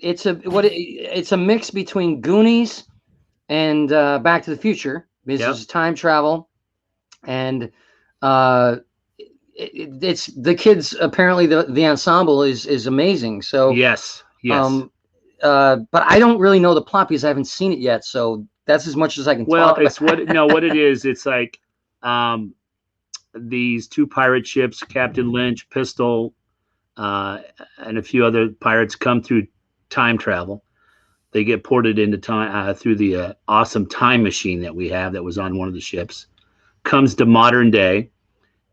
it's a mix between Goonies and Back to the Future. This is time travel, and it's the kids. Apparently, the ensemble is amazing. So yes. But I don't really know the plot because I haven't seen it yet. So that's as much as I can talk about. What it is. It's like these 2 pirate ships, Captain Lynch, Pistol, and a few other pirates come through time travel. They get ported into time through the awesome time machine that we have that was on one of the ships. Comes to modern day,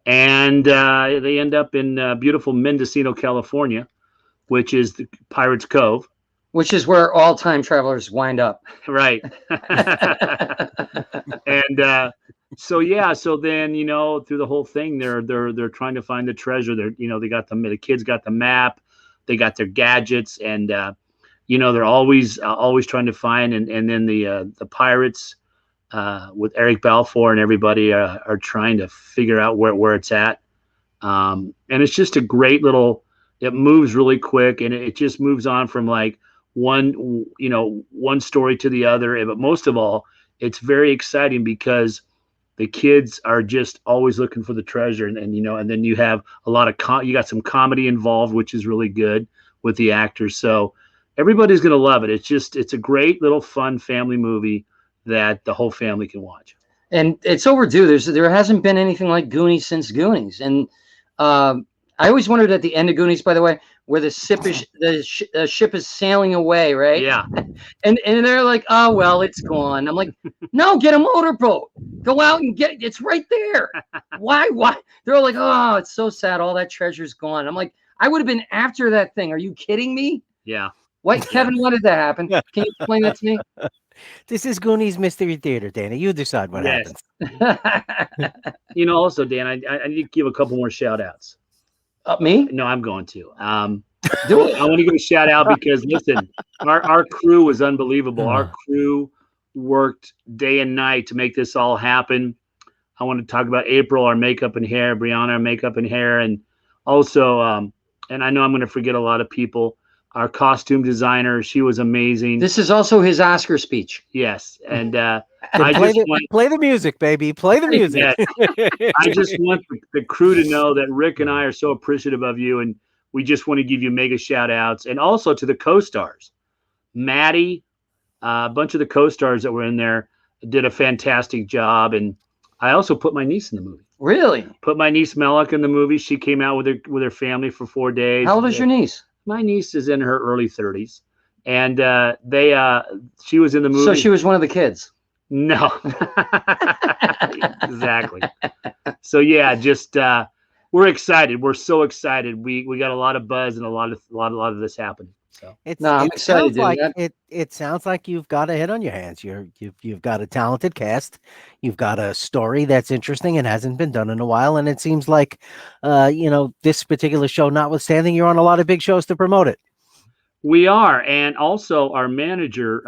and they end up in beautiful Mendocino, California, which is the Pirates Cove. Which is where all time travelers wind up. Right. And so then, through the whole thing, they're trying to find the treasure. They got the kids got the map, they got their gadgets, and they're always trying to find, and then the pirates with Eric Balfour and everybody are trying to figure out where it's at. And it's just a great little, it moves really quick, and it just moves on from like one story to the other. But most of all, it's very exciting because the kids are just always looking for the treasure. And then you have a lot of, you got some comedy involved, which is really good with the actors. So everybody's going to love it. It's a great little fun family movie that the whole family can watch. And it's overdue. There hasn't been anything like Goonies since Goonies. And I always wondered at the end of Goonies, by the way, where the ship is sailing away, right? Yeah. And they're like, oh, well, it's gone. I'm like, no, get a motorboat. Go out and get it. It's right there. Why? They're like, oh, it's so sad. All that treasure's gone. I'm like, I would have been after that thing. Are you kidding me? Yeah. What, Kevin, what did that happen? Can you explain that to me? This is Goonies Mystery Theater, Dana. You decide what happens. Also, Dan, I need to give a couple more shout outs. Me? No, I'm going to. I want to give a shout out because listen, our crew was unbelievable. Our crew worked day and night to make this all happen. I want to talk about April, our makeup and hair, Brianna, our makeup and hair, and also, and I know I'm going to forget a lot of people. Our costume designer, she was amazing. This is also his Oscar speech. Yes, and play the music, baby. Play the music. I just want the crew to know that Rick and I are so appreciative of you, and we just want to give you mega shout outs, and also to the co-stars. Maddie, a bunch of the co-stars that were in there did a fantastic job, and I also put my niece in the movie. Really? Put my niece Melek in the movie. She came out with her family for 4 days. How old is your niece? My niece is in her early 30s, and she was in the movie. So she was one of the kids. No, exactly. So yeah, just we're excited. We're so excited. We got a lot of buzz and a lot of this happening. So I'm excited. It sounds like you've got a hit on your hands. You've got a talented cast. You've got a story that's interesting and hasn't been done in a while. And it seems like, this particular show notwithstanding, you're on a lot of big shows to promote it. We are, and also our manager.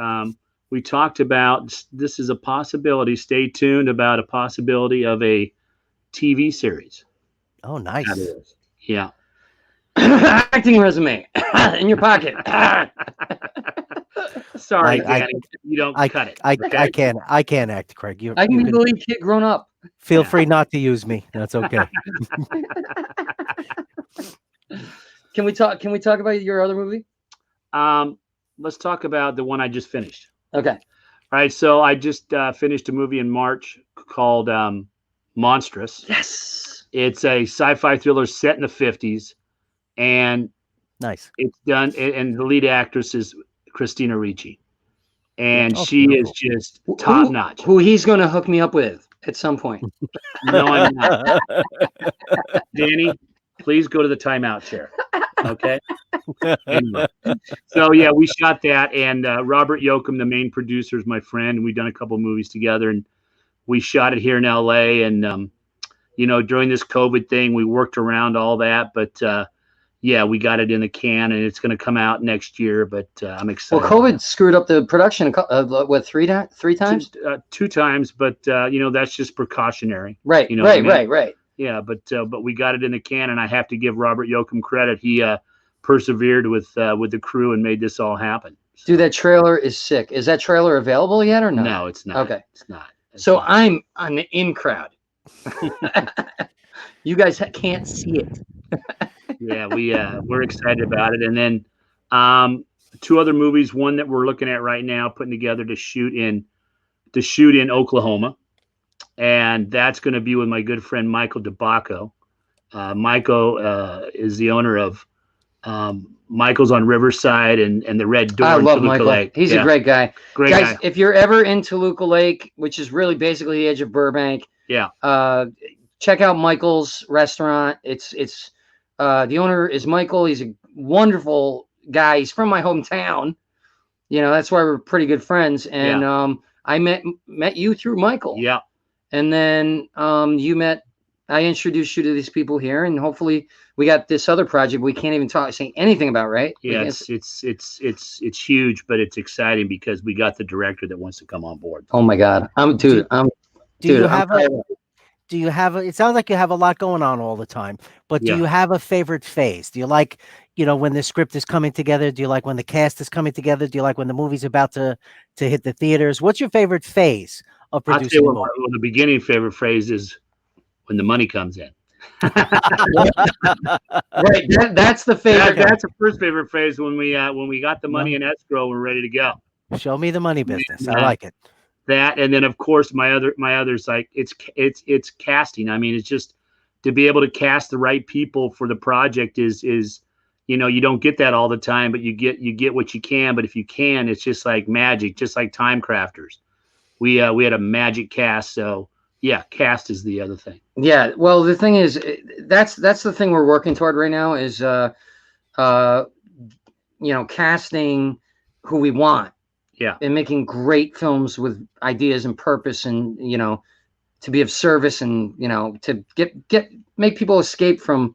We talked about this is a possibility. Stay tuned about a possibility of a TV series. Oh, nice. Yeah. Acting resume in your pocket. Sorry, Danny, you don't cut it. Okay? I can't act, Craig. I can be the lead kid grown up. Feel free not to use me. That's okay. Can we talk about your other movie? Let's talk about the one I just finished. Okay. All right. So I just finished a movie in March called Monstrous. Yes. It's a sci-fi thriller set in the 50s, and Nice. it's done. And the lead actress is Christina Ricci, and Oh, she beautiful. is just top notch. Who he's going to hook me up with at some point. No, I'm not. Danny, please go to the timeout chair. Okay. Anyway. So yeah, we shot that, and Robert Yoakum, the main producer, is my friend, and we've done a couple movies together, and we shot it here in LA. And during this COVID thing, we worked around all that, but yeah, we got it in the can, and it's going to come out next year. But I'm excited. Well, COVID screwed up the production. What, three times? Two times, but that's just precautionary. Right. Right. Yeah, but we got it in the can, and I have to give Robert Yoakum credit. He persevered with the crew and made this all happen. So. Dude, that trailer is sick. Is that trailer available yet or no? No, it's not. Okay, it's not. So I'm on the in crowd. You guys can't see it. Yeah, we're excited about it, and then two other movies. One that we're looking at right now, putting together to shoot in Oklahoma. And that's going to be with my good friend Michael DeBacco. Michael is the owner of Michael's on Riverside and the Red Door. I love Toluca Michael. Lake. He's a great guy. Great guys, guy. If you're ever in Toluca Lake, which is really basically the edge of Burbank, check out Michael's restaurant. It's the owner is Michael. He's a wonderful guy. He's from my hometown. That's why we're pretty good friends. And I met you through Michael. Yeah. And then I introduced you to these people here, and hopefully we got this other project we can't even say anything about, right? Yeah, it's huge, but it's exciting because we got the director that wants to come on board. Oh my God, it sounds like you have a lot going on all the time, but do you have a favorite phase? Do you like, when the script is coming together? Do you like when the cast is coming together? Do you like when the movie's about to hit the theaters? What's your favorite phase of producing? I'll tell you what the beginning favorite phrase is when the money comes in. Right, that's the favorite. That's the first favorite phrase when we got the money in escrow, we're ready to go. Show me the money business. I like it. That, and then of course my others, like it's casting. I mean, it's just to be able to cast the right people for the project is you don't get that all the time, but you get what you can. But if you can, it's just like magic, just like Time Crafters. We had a magic cast, so yeah, cast is the other thing. Yeah, well, the thing is, that's the thing we're working toward right now is casting who we want. Yeah, and making great films with ideas and purpose, and to be of service, and to make people escape from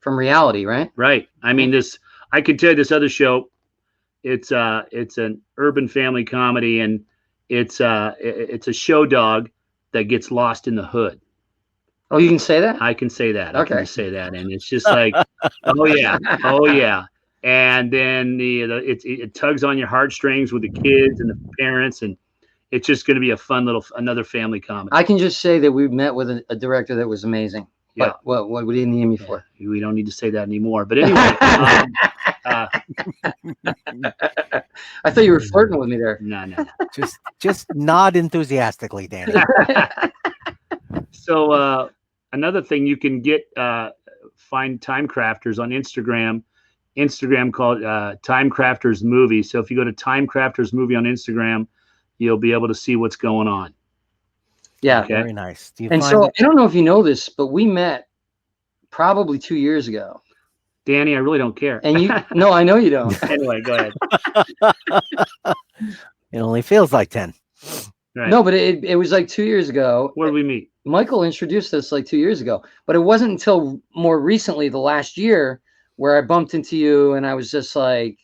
reality, right? Right. I mean, I could tell you this other show. It's an urban family comedy, and it's a show dog that gets lost in the hood. Oh, you can say that? I can say that. Okay. I can say that, and it's just like, oh yeah. And then it tugs on your heartstrings with the kids and the parents, and it's just going to be a fun another family comedy. I can just say that we met with a director that was amazing. Yeah. What did he need me for? We don't need to say that anymore. But anyway, I thought you were flirting with me there. No. Just nod enthusiastically, Danny. So another thing, you can find Time Crafters on Instagram called Time Crafters Movie. So if you go to Time Crafters Movie on Instagram, you'll be able to see what's going on. Yeah. Okay. Very nice. So I don't know if you know this, but we met probably 2 years ago. Danny, I really don't care. And no, I know you don't. Anyway, go ahead. It only feels like 10. Right. No, but it was like 2 years ago. Where did we meet? Michael introduced us like 2 years ago, but it wasn't until more recently, the last year, where I bumped into you, and I was just like,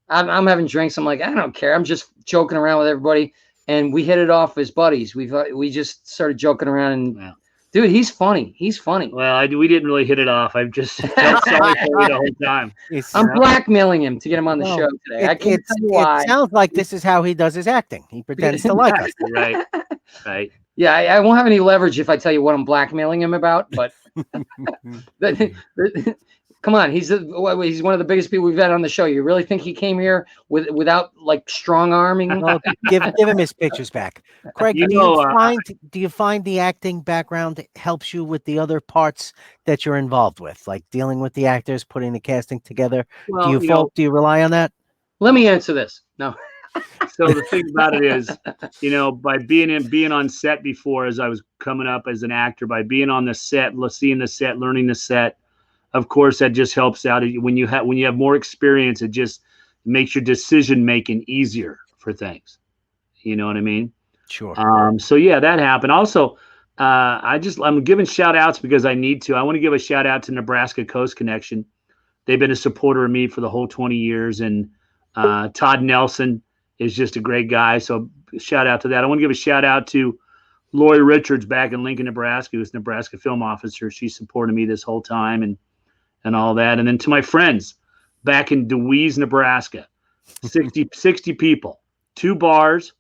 I'm having drinks. I'm like, I don't care. I'm just joking around with everybody. And we hit it off as buddies. We just started joking around, and dude, he's funny. He's funny. Well, we didn't really hit it off. I've just felt sorry for you the whole time. I'm blackmailing him to get him on the show today. I can't tell you why. It sounds like this is how he does his acting. He pretends to like us. Right. Yeah, I won't have any leverage if I tell you what I'm blackmailing him about, but come Come on, he's one of the biggest people we've had on the show. You really think he came here without like strong arming? Well, give him his pictures back. Craig, do you find the acting background helps you with the other parts that you're involved with, like dealing with the actors, putting the casting together? Well, do you rely on that? Let me answer this. No. So the thing about it is, by being on set before, as I was coming up as an actor, by being on the set, seeing the set, learning the set, of course, that just helps out. When you have more experience, it just makes your decision making easier for things. You know what I mean? Sure. So yeah, that happened. Also, I'm giving shout outs because I need to. I want to give a shout out to Nebraska Coast Connection. They've been a supporter of me for the whole 20 years, and Todd Nelson is just a great guy. So shout out to that. I want to give a shout out to Lori Richards back in Lincoln, Nebraska, who's Nebraska film officer. She supported me this whole time and all that. And then to my friends back in DeWeese, Nebraska, 60 people, 2 bars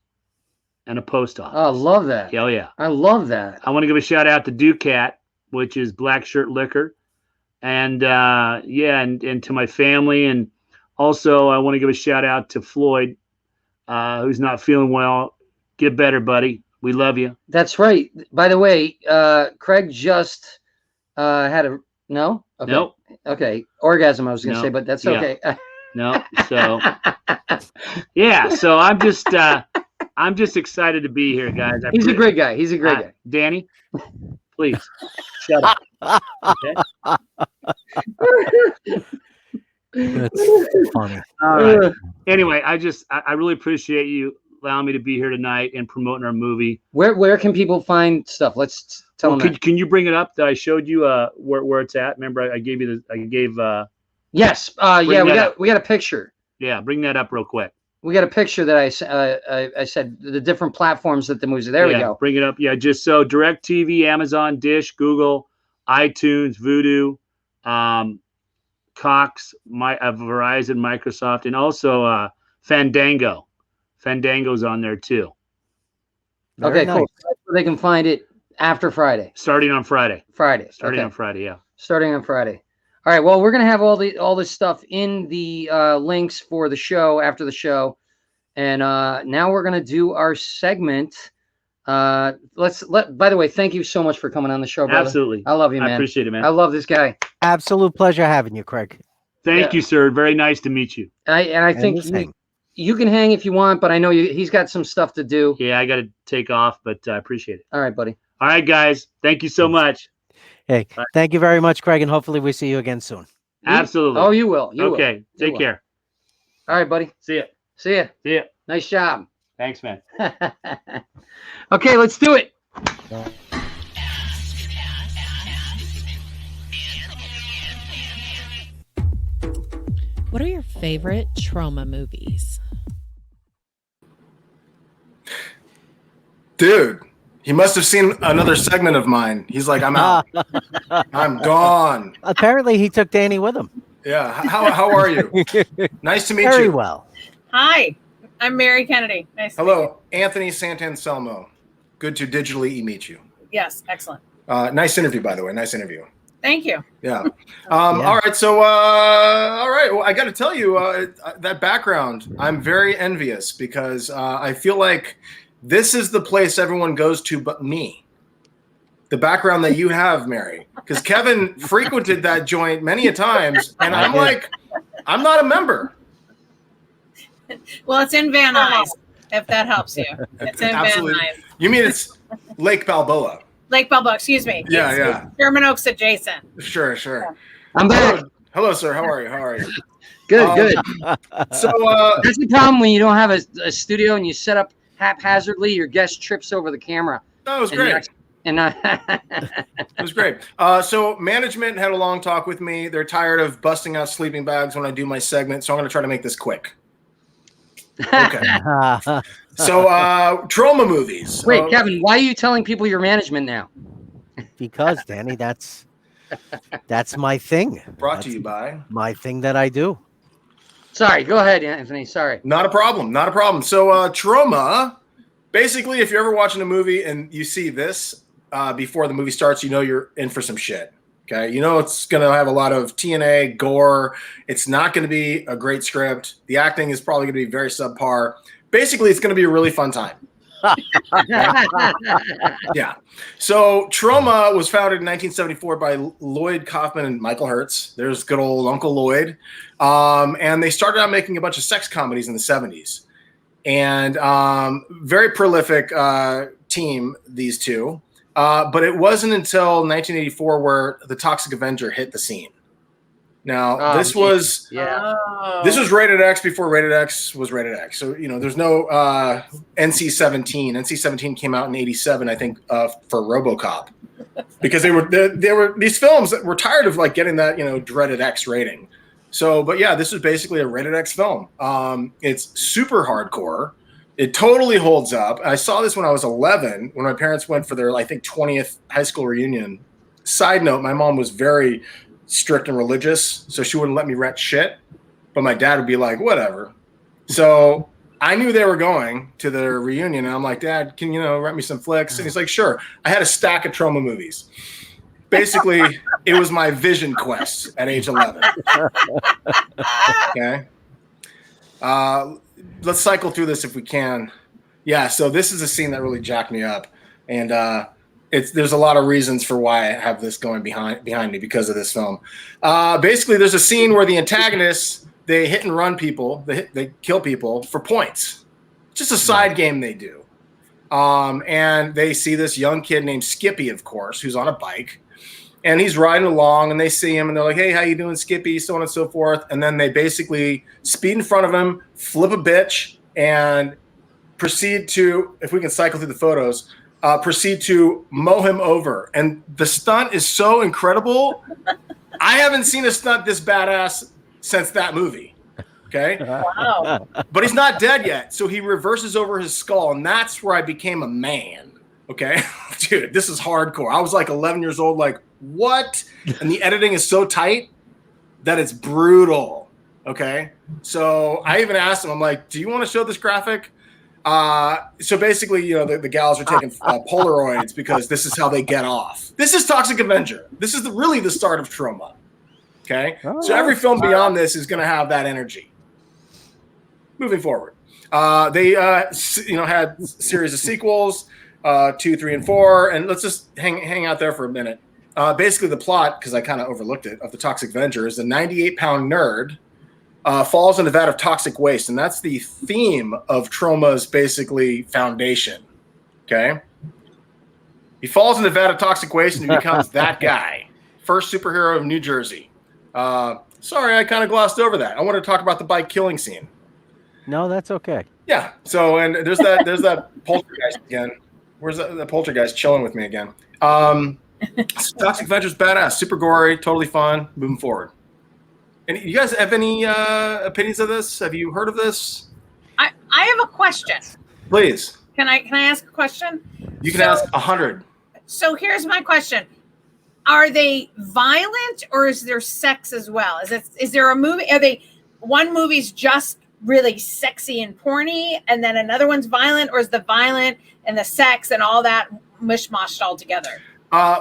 and a post office. Oh, I love that. Hell yeah. I love that. I want to give a shout out to Ducat, which is Black Shirt Liquor. And and to my family. And also I want to give a shout out to Floyd, who's not feeling well. Get better, buddy. We love you. That's right. By the way, Craig just had a no. Okay. Nope. Okay, orgasm. I was going to say, but that's okay. No. So yeah. So I'm just excited to be here, guys. He's a great guy. He's a great guy. Danny, please shut up. Okay. That's funny. All right. Anyway, I really appreciate you allowing me to be here tonight and promoting our movie. Where can people find stuff? Let's tell them. Can you bring it up that I showed you where it's at? Remember, I gave you Yes. Yeah. We got a picture. Yeah, bring that up real quick. We got a picture that I said the different platforms that the movies. There we go. Bring it up. Yeah, just so DirecTV, Amazon, Dish, Google, iTunes, Vudu, Cox, Verizon, Microsoft, and also Fandango. Fandango's on there too. Okay, cool. So they can find it after Friday. Starting on Friday. Starting on Friday, yeah. Starting on Friday. All right. Well, we're gonna have all this stuff in the links for the show after the show, and now we're gonna do our segment. By the way, thank you so much for coming on the show, brother. Absolutely. I love you, man. I appreciate it, man. I love this guy. Absolute pleasure having you, Craig. Thank you, sir. Very nice to meet you. I think you can hang if you want, but I know he's got some stuff to do. Yeah, I got to take off, but I appreciate it. All right, buddy. All right, guys. Thank you so much. Hey, thank you very much, Craig, and hopefully we see you again soon. Absolutely. Oh, you will. Okay. Take care. All right, buddy. See ya. See ya. See ya. Nice job. Thanks, man. Okay, let's do it. What are your favorite trauma movies? Dude, he must have seen another segment of mine. He's like, I'm out. I'm gone. Apparently, he took Danny with him. Yeah. How are you? Nice to meet you. Very well. Hi, I'm Mary Kennedy. Nice to meet Hello, Anthony Santanselmo. Good to digitally meet you. you. Yes, excellent. Nice interview, by the way. Nice interview. Thank you. Yeah. All right. So, all right. Well, I got to tell you that background, I'm very envious because I feel like this is the place everyone goes to but me. The background that you have, Mary, because Kevin frequented that joint many a times, and I'm like, I'm not a member. Well, it's in Van Nuys, if that helps you. It's in Absolutely. Van Nuys. You mean it's Lake Balboa? Lake Balboa, excuse me. Yeah. It's Sherman Oaks adjacent. Sure. I'm back. Hello, sir. How are you? Good. So That's the problem when you don't have a studio and you set up haphazardly. Your guest trips over the camera. that was great. It was great. So management had a long talk with me. They're tired of busting out sleeping bags when I do my segment, so I'm going to try to make this quick. Okay. So trauma movies. Wait, Kevin, why are you telling people your management now? Because, Danny, that's my thing. Brought to you by my thing that I do. Sorry, go ahead, Anthony. Sorry. Not a problem. So trauma, basically, if you're ever watching a movie and you see this before the movie starts, you know you're in for some shit. Okay, you know it's going to have a lot of TNA, gore. It's not going to be a great script. The acting is probably going to be very subpar. Basically, it's going to be a really fun time. Yeah. So Trauma was founded in 1974 by Lloyd Kaufman and Michael Hertz. There's good old Uncle Lloyd. And they started out making a bunch of sex comedies in the 70s. And very prolific team, these two. But it wasn't until 1984 where The Toxic Avenger hit the scene. Now, this was rated X before rated X was rated X. So, you know, there's no NC-17. NC-17 came out in 87, I think, for RoboCop. Because they were these films that were tired of like getting that, you know, dreaded X rating. So, but yeah, this is basically a rated X film. It's super hardcore. It totally holds up. I saw this when I was 11, when my parents went for their, I think, 20th high school reunion. Side note, my mom was very strict and religious, so she wouldn't let me rent shit. But my dad would be like, whatever. So I knew they were going to their reunion, and I'm like, Dad, can you rent me some flicks? And he's like, sure. I had a stack of Trauma movies. Basically, it was my vision quest at age 11. Okay. Let's cycle through this if we can. Yeah, so this is a scene that really jacked me up. And there's a lot of reasons for why I have this going behind me because of this film. Basically, there's a scene where the antagonists, they hit and run people. They kill people for points. Just a side game they do. And they see this young kid named Skippy, of course, who's on a bike. And he's riding along, and they see him, and they're like, hey, how you doing, Skippy, so on and so forth. And then they basically speed in front of him, flip a bitch, and proceed to, if we can cycle through the photos, proceed to mow him over. And the stunt is so incredible. I haven't seen a stunt this badass since that movie. Okay? Wow. But he's not dead yet, so he reverses over his skull, and that's where I became a man. Okay? Dude, this is hardcore. I was like 11 years old, like, what? And the editing is so tight that it's brutal. Okay? So I even asked him, I'm like, do you want to show this graphic? So basically, the gals are taking Polaroids because this is how they get off. This is Toxic Avenger. This is really the start of Trauma. Okay? So every film beyond this is going to have that energy. Moving forward. They had a series of sequels, 2, 3, and 4. And let's just hang out there for a minute. Basically, the plot, because I kind of overlooked it, of the Toxic Avenger is a 98-pound nerd falls in a vat of toxic waste, and that's the theme of Trauma's basically foundation. Okay, he falls in a vat of toxic waste, and he becomes that guy, first superhero of New Jersey. Sorry, I kind of glossed over that. I want to talk about the bike killing scene. No, that's okay. Yeah. So, and there's that poltergeist again. Where's the poltergeist chilling with me again? Toxic Avenger is badass, super gory, totally fun. Moving forward. And you guys have any opinions of this? Have you heard of this? I have a question. Please. Can I ask a question? You can ask 100. So here's my question: are they violent, or is there sex as well? Is there a movie? Are they one movie's just really sexy and porny, and then another one's violent, or is the violent and the sex and all that mishmashed all together?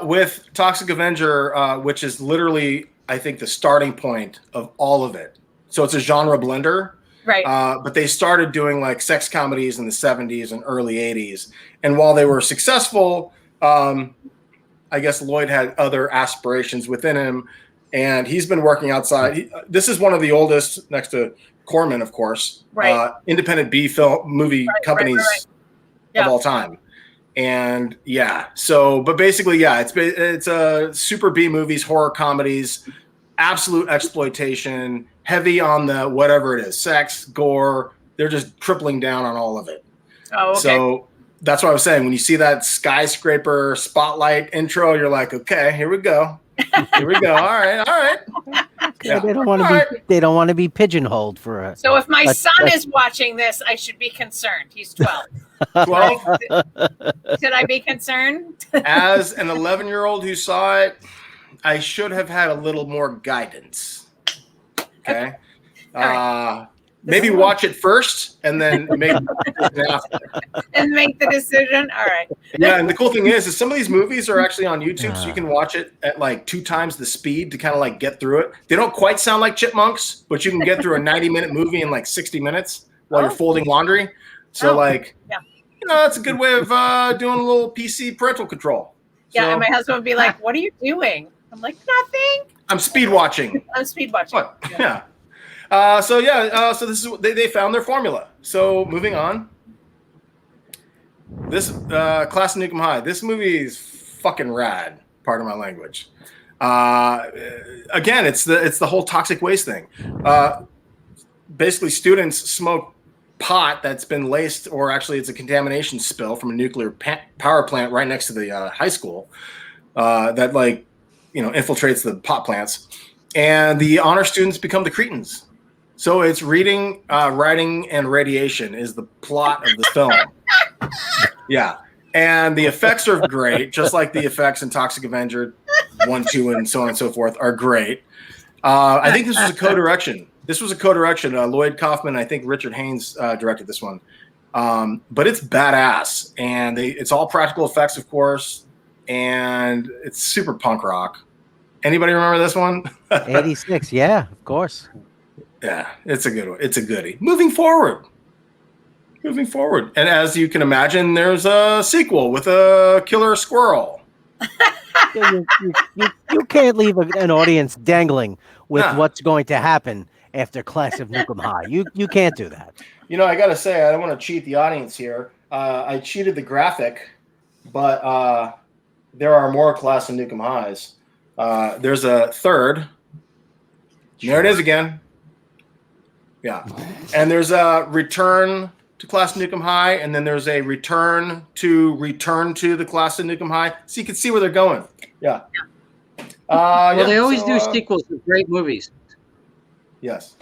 With Toxic Avenger, which is literally, I think, the starting point of all of it. So it's a genre blender. Right. But they started doing like sex comedies in the 70s and early 80s. And while they were successful, I guess Lloyd had other aspirations within him. And he's been working outside. This is one of the oldest, next to Corman, of course, right. Independent B film movie companies of all time. And yeah, so, but basically, yeah, it's a super B movies, horror comedies, absolute exploitation, heavy on the whatever it is, sex, gore. They're just tripling down on all of it. Oh, okay. So that's what I was saying. When you see that skyscraper spotlight intro, you're like, okay, here we go. Here we go. All right. Yeah, they don't want to be. They don't want to be pigeonholed for a. So if my son is watching this, I should be concerned. He's 12. 12. Should I be concerned? As an 11-year-old who saw it, I should have had a little more guidance. Okay. Right. Maybe watch it first and then make and make the decision. All right. Yeah, and the cool thing is some of these movies are actually on YouTube, so you can watch it at like 2 times the speed to kind of like get through it. They don't quite sound like chipmunks, but you can get through a 90-minute movie in like 60 minutes while you're folding laundry. So that's a good way of doing a little PC parental control. Yeah, so, and my husband would be like, "What are you doing?" I'm like, "Nothing. I'm speed watching." I'm speed watching. What? Yeah. So this is they found their formula. So moving on. This Class of Nukem High. This movie is fucking rad. Pardon my language. Again, it's the whole toxic waste thing. Basically, students smoke pot that's been laced, or actually, it's a contamination spill from a nuclear power plant right next to the high school that infiltrates the pot plants, and the honor students become the cretins. So it's reading, writing, and radiation is the plot of the film. Yeah. And the effects are great, just like the effects in Toxic Avenger 1, 2, and so on and so forth are great. I think this was a co-direction. Lloyd Kaufman, I think Richard Haynes directed this one. But it's badass. And it's all practical effects, of course. And it's super punk rock. Anybody remember this one? 86, yeah, of course. Yeah, it's a good one. It's a goodie. Moving forward. And as you can imagine, there's a sequel with a killer squirrel. You can't leave an audience dangling with what's going to happen after Class of Nukem High. You can't do that. I got to say, I don't want to cheat the audience here. I cheated the graphic, but there are more Class of Nukem Highs. There's a third. There it is again. Yeah. And there's a return to Class of Nukem High, and then there's a return to the Class of Nukem High. So you can see where they're going. Yeah. They always do sequels to great movies. Yes,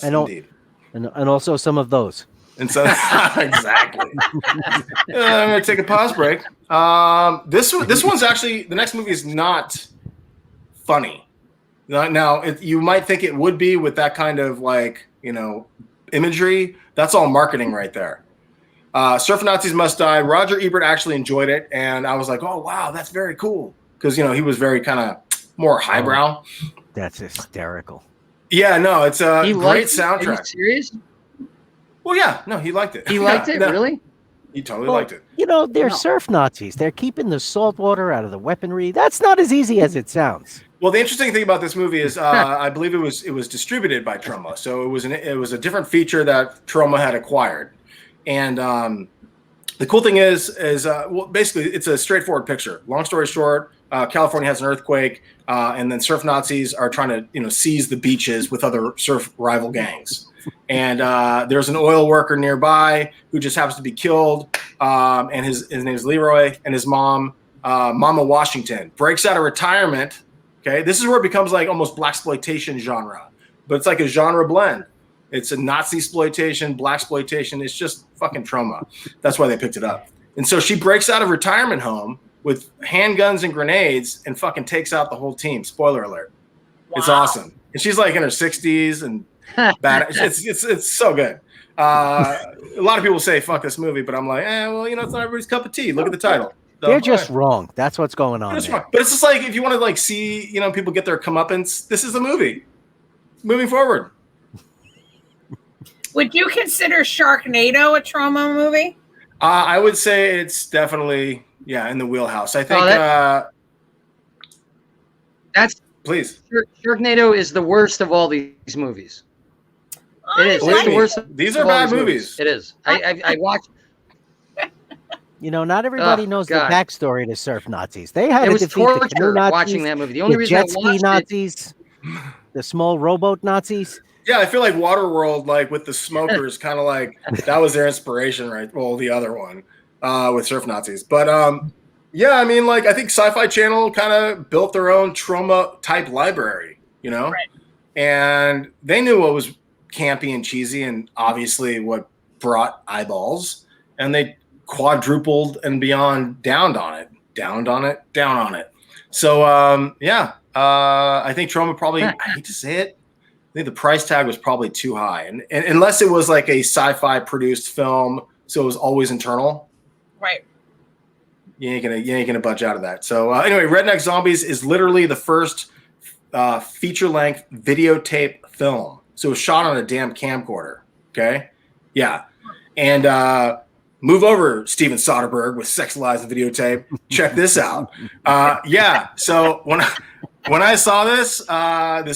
indeed. And also some of those. And so exactly. I'm going to take a pause break. This one's actually, the next movie is not funny. Now, you might think it would be with that kind of imagery. That's all marketing right there. Surf Nazis Must Die. Roger Ebert actually enjoyed it, and I was like, oh, wow, that's very cool. Because, he was very kind of more highbrow. That's hysterical. Yeah, no, it's a great soundtrack. Are you serious? Well, yeah, no, he liked it. He liked it? No, really? He totally liked it. They're surf Nazis. They're keeping the salt water out of the weaponry. That's not as easy as it sounds. Well, the interesting thing about this movie is, I believe it was distributed by Troma, so it was a different feature that Troma had acquired, and the cool thing is basically it's a straightforward picture. Long story short, California has an earthquake, and then surf Nazis are trying to seize the beaches with other surf rival gangs, and there's an oil worker nearby who just happens to be killed, and his name is Leroy, and his mom, Mama Washington, breaks out of retirement. Okay, this is where it becomes like almost blaxploitation genre, but it's like a genre blend. It's a Nazi exploitation, blaxploitation. It's just fucking Troma. That's why they picked it up. And so she breaks out of retirement home with handguns and grenades and fucking takes out the whole team. Spoiler alert. Wow. It's awesome. And she's like in her 60s and bad. It's so good. A lot of people say fuck this movie, but I'm like, it's not everybody's cup of tea. Look at the title. So, they're just wrong. That's what's going on. But it's just like if you want to see people get their comeuppance, this is the movie. Moving forward. Would you consider Sharknado a Troma movie? I would say it's definitely in the wheelhouse. I think that's please. Sharknado is the worst of all these movies. It is. It's the worst. These are bad movies. It is. I watched. Not everybody knows the backstory to surf Nazis. They had to defeat the canoe Nazis, watching that movie. The only reason jet ski Nazis, the small rowboat Nazis. Yeah, I feel like Waterworld, with the smokers, kind of like that was their inspiration, right? Well, the other one with surf Nazis, but I think Sci-Fi Channel kind of built their own Troma type library, right. And they knew what was campy and cheesy, and obviously what brought eyeballs, and they quadrupled and beyond downed on it. So I think Troma probably, I hate to say it, think the price tag was probably too high, and unless it was like a sci-fi produced film, so it was always internal. Right. You ain't gonna budge out of that. So anyway, Redneck Zombies is literally the first feature-length videotape film. So it was shot on a damn camcorder. Okay, yeah, and move over, Steven Soderbergh with Sex, Lies, and Videotape. Check this out. Yeah, so when I saw this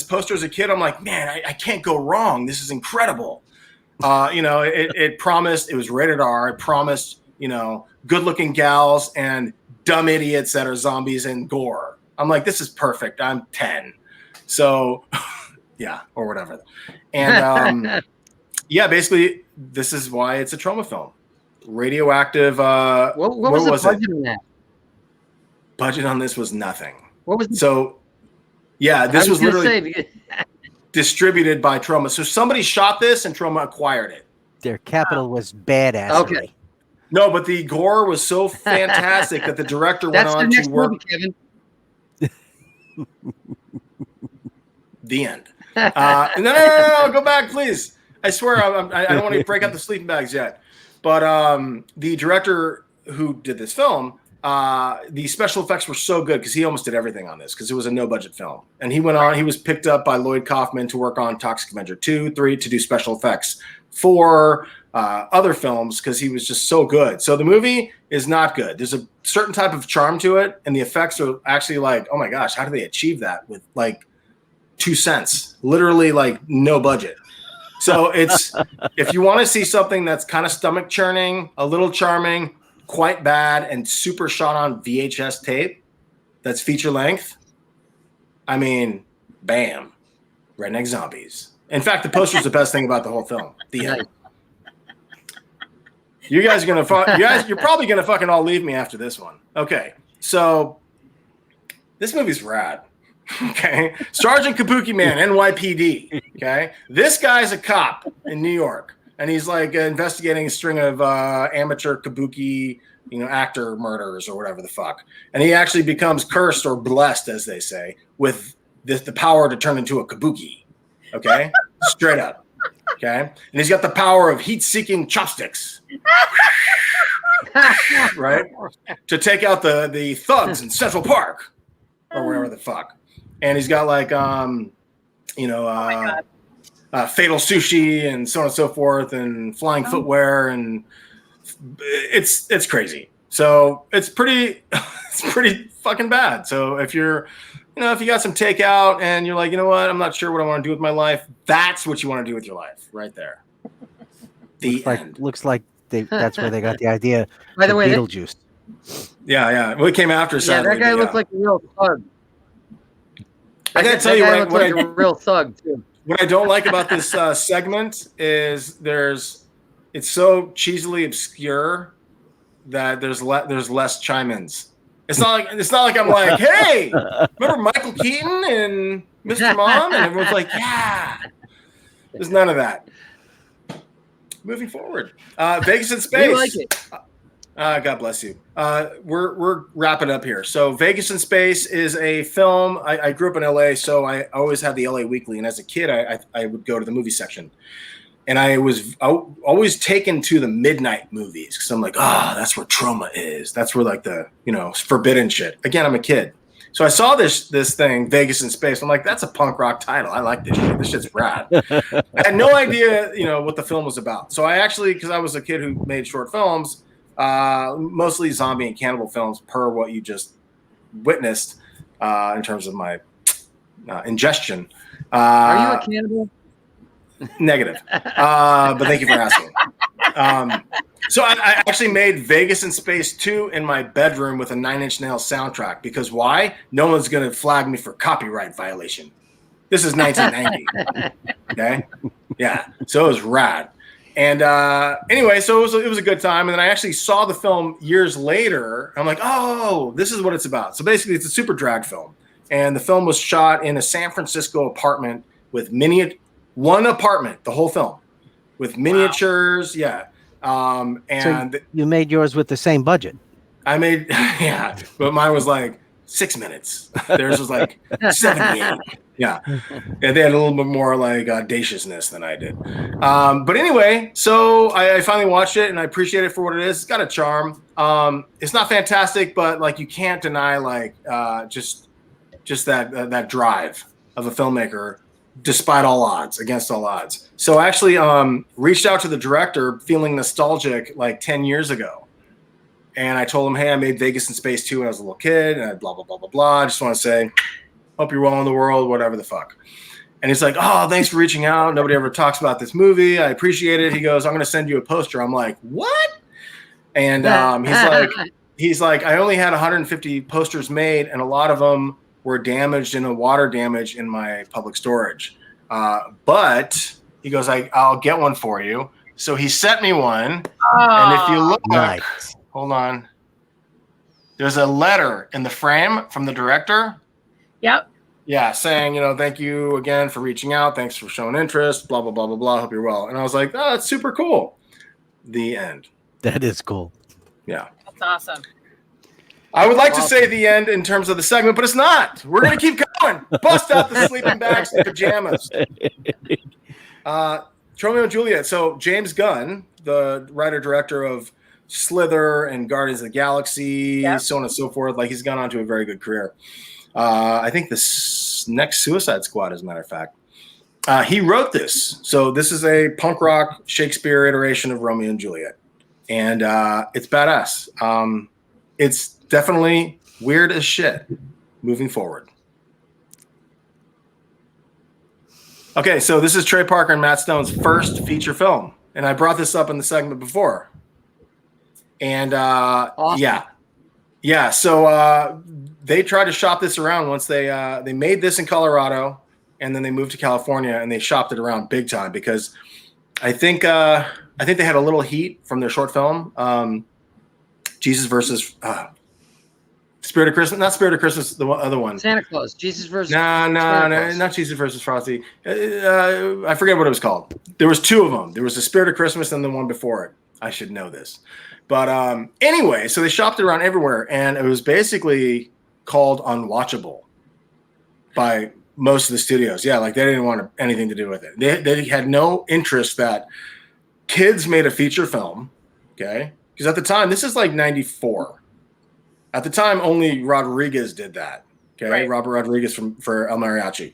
poster as a kid, I'm like, man, I can't go wrong. This is incredible. It promised, it was rated R. It promised, good-looking gals and dumb idiots that are zombies and gore. I'm like, this is perfect. I'm 10. So, yeah, or whatever. And, yeah, basically, this is why it's a trauma film. Radioactive. What was the budget on that? Budget on this was nothing. What was so? Yeah, this was literally distributed by Trauma. So somebody shot this and Trauma acquired it. Their capital was badass. Okay. No, but the gore was so fantastic that the director went on to work. Movie, Kevin. The end. No, go back, please. I swear, I don't want to break out the sleeping bags yet. But the director who did this film, the special effects were so good because he almost did everything on this because it was a no-budget film. And he went on, he was picked up by Lloyd Kaufman to work on Toxic Avenger 2, 3 to do special effects for other films because he was just so good. So the movie is not good. There's a certain type of charm to it, and the effects are actually like, oh my gosh, how do they achieve that with like 2 cents? Literally like no budget. So it's, if you want to see something that's kind of stomach churning, a little charming, quite bad, and super shot on VHS tape, that's feature length. I mean, bam, Redneck Zombies. In fact, the poster's the best thing about the whole film. The end. You guys are you're probably gonna fucking all leave me after this one. Okay, so this movie's rad. Okay, Sergeant Kabuki Man, NYPD. Okay, this guy's a cop in New York, and he's like investigating a string of amateur kabuki, actor murders or whatever the fuck. And he actually becomes cursed or blessed, as they say, with the power to turn into a kabuki. Okay, straight up. Okay, and he's got the power of heat-seeking chopsticks, right, to take out the thugs in Central Park or wherever the fuck. And he's got like, fatal sushi and so on and so forth, and flying footwear, and it's crazy. So it's pretty fucking bad. So if you're, if you got some takeout and you're like, you know what, I'm not sure what I want to do with my life, that's what you want to do with your life, right there. Looks like that's where they got the idea. By the way, Beetlejuice. Yeah. Well, it came after. Yeah, that guy looked like a real thug. I gotta tell you what a real thug too. What I don't like about this segment is it's so cheesily obscure that there's less chime-ins. It's not like I'm like, hey, remember Michael Keaton and Mr. Mom? And everyone's like, yeah. There's none of that. Moving forward, Vegas in Space. You like it. God bless you. We're wrapping up here. So Vegas in Space is a film. I grew up in LA, so I always had the LA Weekly. And as a kid, I would go to the movie section. And I was always taken to the midnight movies because I'm like, that's where trauma is. That's where like the, forbidden shit. Again, I'm a kid. So I saw this thing, Vegas in Space. I'm like, that's a punk rock title. I like this shit. This shit's rad. I had no idea, what the film was about. So I actually, because I was a kid who made short films, mostly zombie and cannibal films per what you just witnessed in terms of my ingestion. Are you a cannibal? Negative. But thank you for asking. So I actually made Vegas in Space 2 in my bedroom with a Nine Inch Nails soundtrack because why? No one's going to flag me for copyright violation. This is 1990. Okay? Yeah. So it was rad. And anyway, so it was a good time. And then I actually saw the film years later. I'm like, oh, this is what it's about. So basically, it's a super drag film. And the film was shot in a San Francisco apartment with one apartment, the whole film, with miniatures. Wow. Yeah. And so you made yours with the same budget. I made, but mine was like 6 minutes. Theirs was like 78. Yeah. Yeah, they had a little bit more like audaciousness than I did. But anyway, so I finally watched it and I appreciate it for what it is. It's got a charm. It's not fantastic, but like you can't deny like just that drive of a filmmaker despite all odds, against all odds. So I actually reached out to the director feeling nostalgic like 10 years ago. And I told him, hey, I made Vegas in Space 2 when I was a little kid and blah, blah, blah, blah, blah. I just want to say, hope you're well in the world, whatever the fuck. And he's like, oh, thanks for reaching out. Nobody ever talks about this movie. I appreciate it. He goes, I'm going to send you a poster. I'm like, what? And he's like, I only had 150 posters made, and a lot of them were damaged in a water damage in my public storage. But he goes, I'll get one for you. So he sent me one. And if you look, Nice. hold on. There's a letter in the frame from the director. Yep. Yeah, saying, thank you again for reaching out. Thanks for showing interest, blah, blah, blah, blah, blah. Hope you're well. And I was like, oh, that's super cool. The end. That is cool. Yeah. That's awesome. I would like to say the end in terms of the segment, but it's not. We're going to keep going. Bust out the sleeping bags and pajamas. Romeo and Juliet. So James Gunn, the writer-director of Slither and Guardians of the Galaxy, so on and so forth, like he's gone on to a very good career. I think this next Suicide Squad, as a matter of fact. He wrote this. So this is a punk rock Shakespeare iteration of Romeo and Juliet. And it's badass. It's definitely weird as shit moving forward. Okay, so this is Trey Parker and Matt Stone's first feature film. And I brought this up in the segment before. And awesome. Yeah. So they tried to shop this around once they made this in Colorado, and then they moved to California and they shopped it around big time because I think they had a little heat from their short film, Jesus versus Spirit of Christmas, not Spirit of Christmas, the other one. Santa Claus, Jesus versus. No, not Jesus versus Frosty. I forget what it was called. There was two of them. There was the Spirit of Christmas and the one before it. I should know this. But anyway, so they shopped it around everywhere, and it was basically called unwatchable by most of the studios. Yeah, like they didn't want anything to do with it. They had no interest that kids made a feature film, okay? Because at the time, this is like 94. At the time, only Rodriguez did that, okay? Right. Robert Rodriguez for El Mariachi.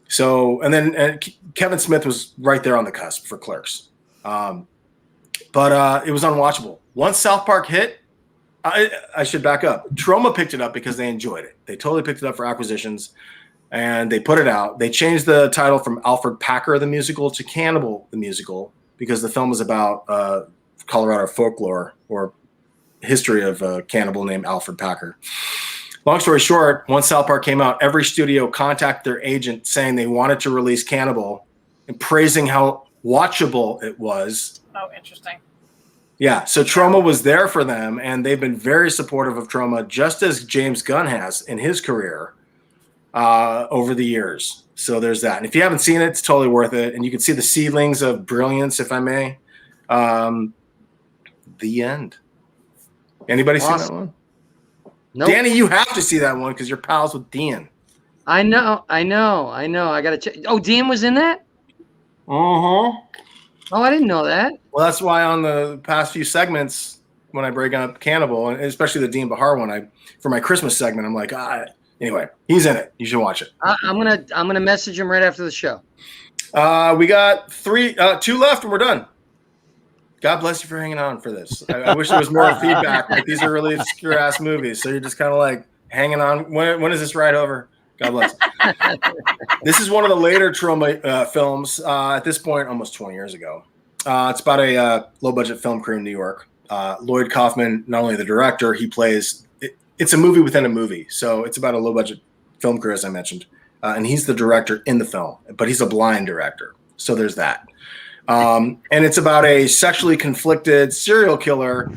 So, and then Kevin Smith was right there on the cusp for Clerks. But it was unwatchable. Once South Park hit, I should back up. Troma picked it up because they enjoyed it. They totally picked it up for acquisitions, and they put it out. They changed the title from Alfred Packer the Musical to Cannibal the Musical because the film was about Colorado folklore or history of a cannibal named Alfred Packer. Long story short, once South Park came out, every studio contacted their agent saying they wanted to release Cannibal and praising how watchable it was. Oh, interesting. Yeah, so Troma was there for them, and they've been very supportive of Troma, just as James Gunn has in his career over the years. So there's that. And if you haven't seen it, it's totally worth it. And you can see the seedlings of brilliance, if I may. The end. Anybody seen that one? Nope. Danny, you have to see that one because you're pals with Dean. I know. I got to check. Oh, Dean was in that? Uh-huh. Oh, I didn't know that. Well, that's why on the past few segments, when I break up Cannibal, and especially the Dean Bahar one, for my Christmas segment, I'm like, anyway, he's in it. You should watch it. I'm gonna message him right after the show. We got two left, and we're done. God bless you for hanging on for this. I wish there was more feedback. Like these are really obscure ass movies, so you're just kind of like hanging on. When is this ride over? God bless. This is one of the later Troma films. At this point, almost 20 years ago. It's about a low-budget film crew in New York. Lloyd Kaufman, not only the director, he plays. It's a movie within a movie, so it's about a low-budget film crew, as I mentioned, and he's the director in the film, but he's a blind director. So there's that. And it's about a sexually conflicted serial killer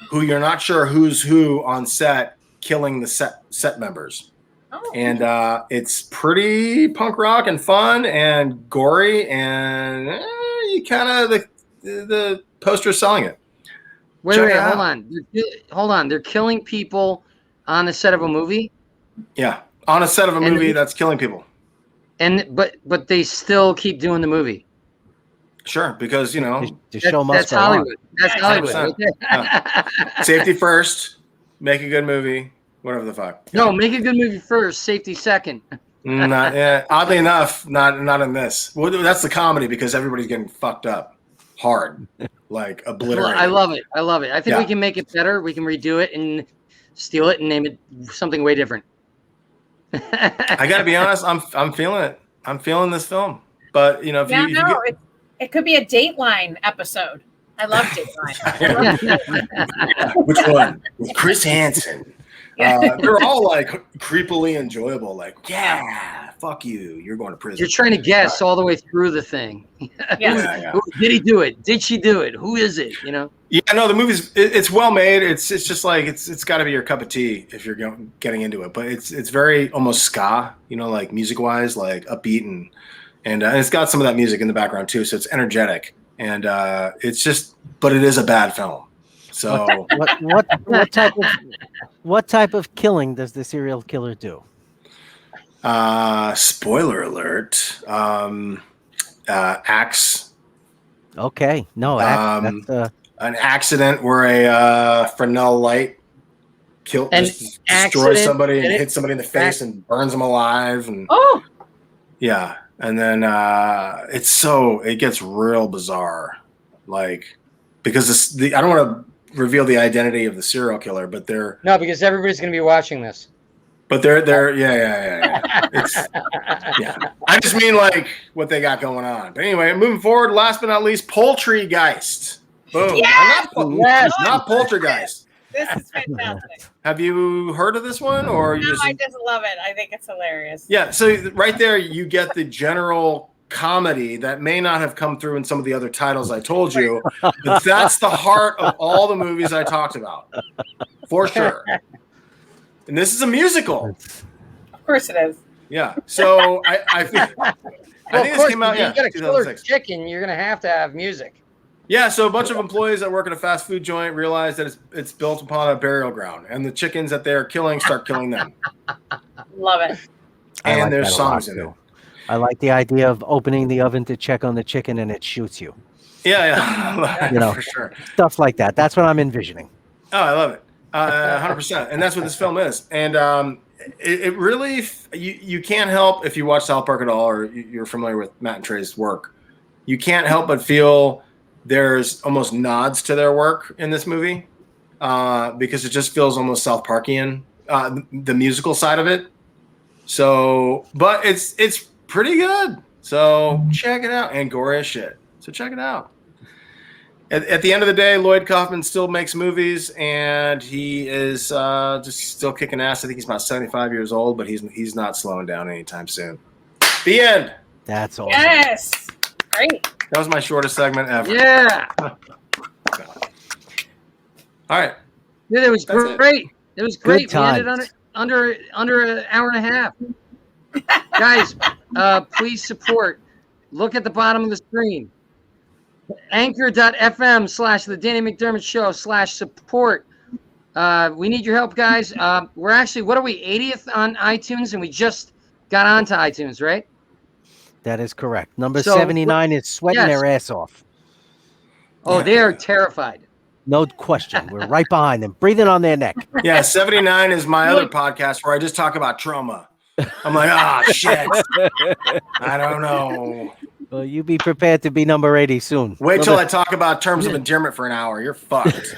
who you're not sure who's who on set, killing the set members. Oh. And it's pretty punk rock and fun and gory, and you kind of the poster selling it. Wait, hold on. They're killing people on the set of a movie? Yeah, on a set of a movie that's killing people. but they still keep doing the movie. Sure, because the show must That's go on. Hollywood. That's Hollywood. 100%. Yeah. Safety first, make a good movie, whatever the fuck. No, make a good movie first, safety second. Not, yeah, oddly enough, not in this. Well, that's the comedy because everybody's getting fucked up hard, like obliterated. I love it. I think Yeah. we can make it better. We can redo it and steal it and name it something way different. I got to be honest, I'm feeling it. I'm feeling this film, but it could be a Dateline episode. I love Dateline. Which one? With Chris Hansen. They're all like creepily enjoyable. Like, yeah, fuck you. You're going to prison. You're trying to guess all the way through the thing. Yeah. Did he do it? Did she do it? Who is it? Yeah, no, the movie's it's well made. It's just like it's got to be your cup of tea if you're getting into it. But it's very almost ska, like music wise, like upbeat and it's got some of that music in the background too. So it's energetic and it's just, but it is a bad film. So what type of killing does the serial killer do? Spoiler alert. Axe. Okay, no, axe. That's, an accident where a Fresnel light destroys somebody and hits somebody in the face and burns them alive. And yeah, and then it gets real bizarre, like because I don't want to reveal the identity of the serial killer, but no, because everybody's going to be watching this. But they're yeah. I just mean like what they got going on. But anyway, moving forward, last but not least, Poultrygeist. Boom. Yes! Not Poltergeist. This is fantastic. Have you heard of this one, or I just love it. I think it's hilarious. Yeah. So right there, you get the general comedy that may not have come through in some of the other titles I told you, but that's the heart of all the movies I talked about, for sure. And this is a musical. Of course it is. Yeah. So I think this came out. You got a killer 2006. chicken. You're going to have music. Yeah. So a bunch of employees that work at a fast food joint realize that it's built upon a burial ground, and the chickens that they're killing start killing them. Love it. And there's songs in it. I like the idea of opening the oven to check on the chicken and it shoots you. Yeah. For sure. Stuff like that. That's what I'm envisioning. Oh, I love it. 100%. And that's what this film is. And it really, you can't help, if you watch South Park at all, or you're familiar with Matt and Trey's work, you can't help but feel there's almost nods to their work in this movie because it just feels almost South Parkian, the musical side of it. So, but it's pretty good. So check it out. And gory as shit. So check it out. At the end of the day, Lloyd Kaufman still makes movies, and he is just still kicking ass. I think he's about 75 years old, but he's not slowing down anytime soon. The end. That's awesome. Yes. Great. That was my shortest segment ever. Yeah. All right. Yeah, it was great. It was great. We times. ended under an hour and a half. Guys, please support. Look at the bottom of the screen. Anchor.fm/The Danny McDermott Show /support. We need your help, guys. We're actually, what are we, 80th on iTunes? And we just got onto iTunes, right? That is correct. Number 79 is sweating their ass off. Oh, they are terrified. No question. We're right behind them, breathing on their neck. Yeah, 79 is my other podcast where I just talk about trauma. I'm like, shit. I don't know. Well, you be prepared to be number 80 soon. Wait till I talk about terms of endearment for an hour. You're fucked.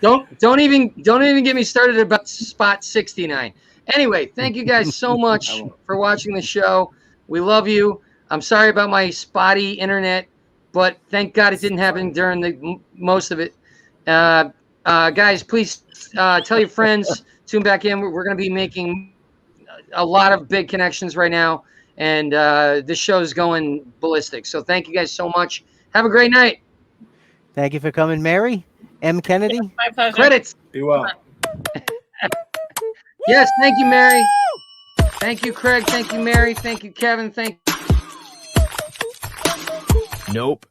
Don't even get me started about spot 69. Anyway, thank you guys so much for watching the show. We love you. I'm sorry about my spotty internet, but thank God it didn't happen during the most of it. Guys, please tell your friends, tune back in. We're going to be making a lot of big connections right now, and this show is going ballistic. So thank you guys so much. Have a great night. Thank you for coming, Mary. M. Kennedy. My pleasure. Credits. Be well. Yes, thank you, Mary. Thank you, Craig. Thank you, Mary. Thank you, Kevin. Thank Nope.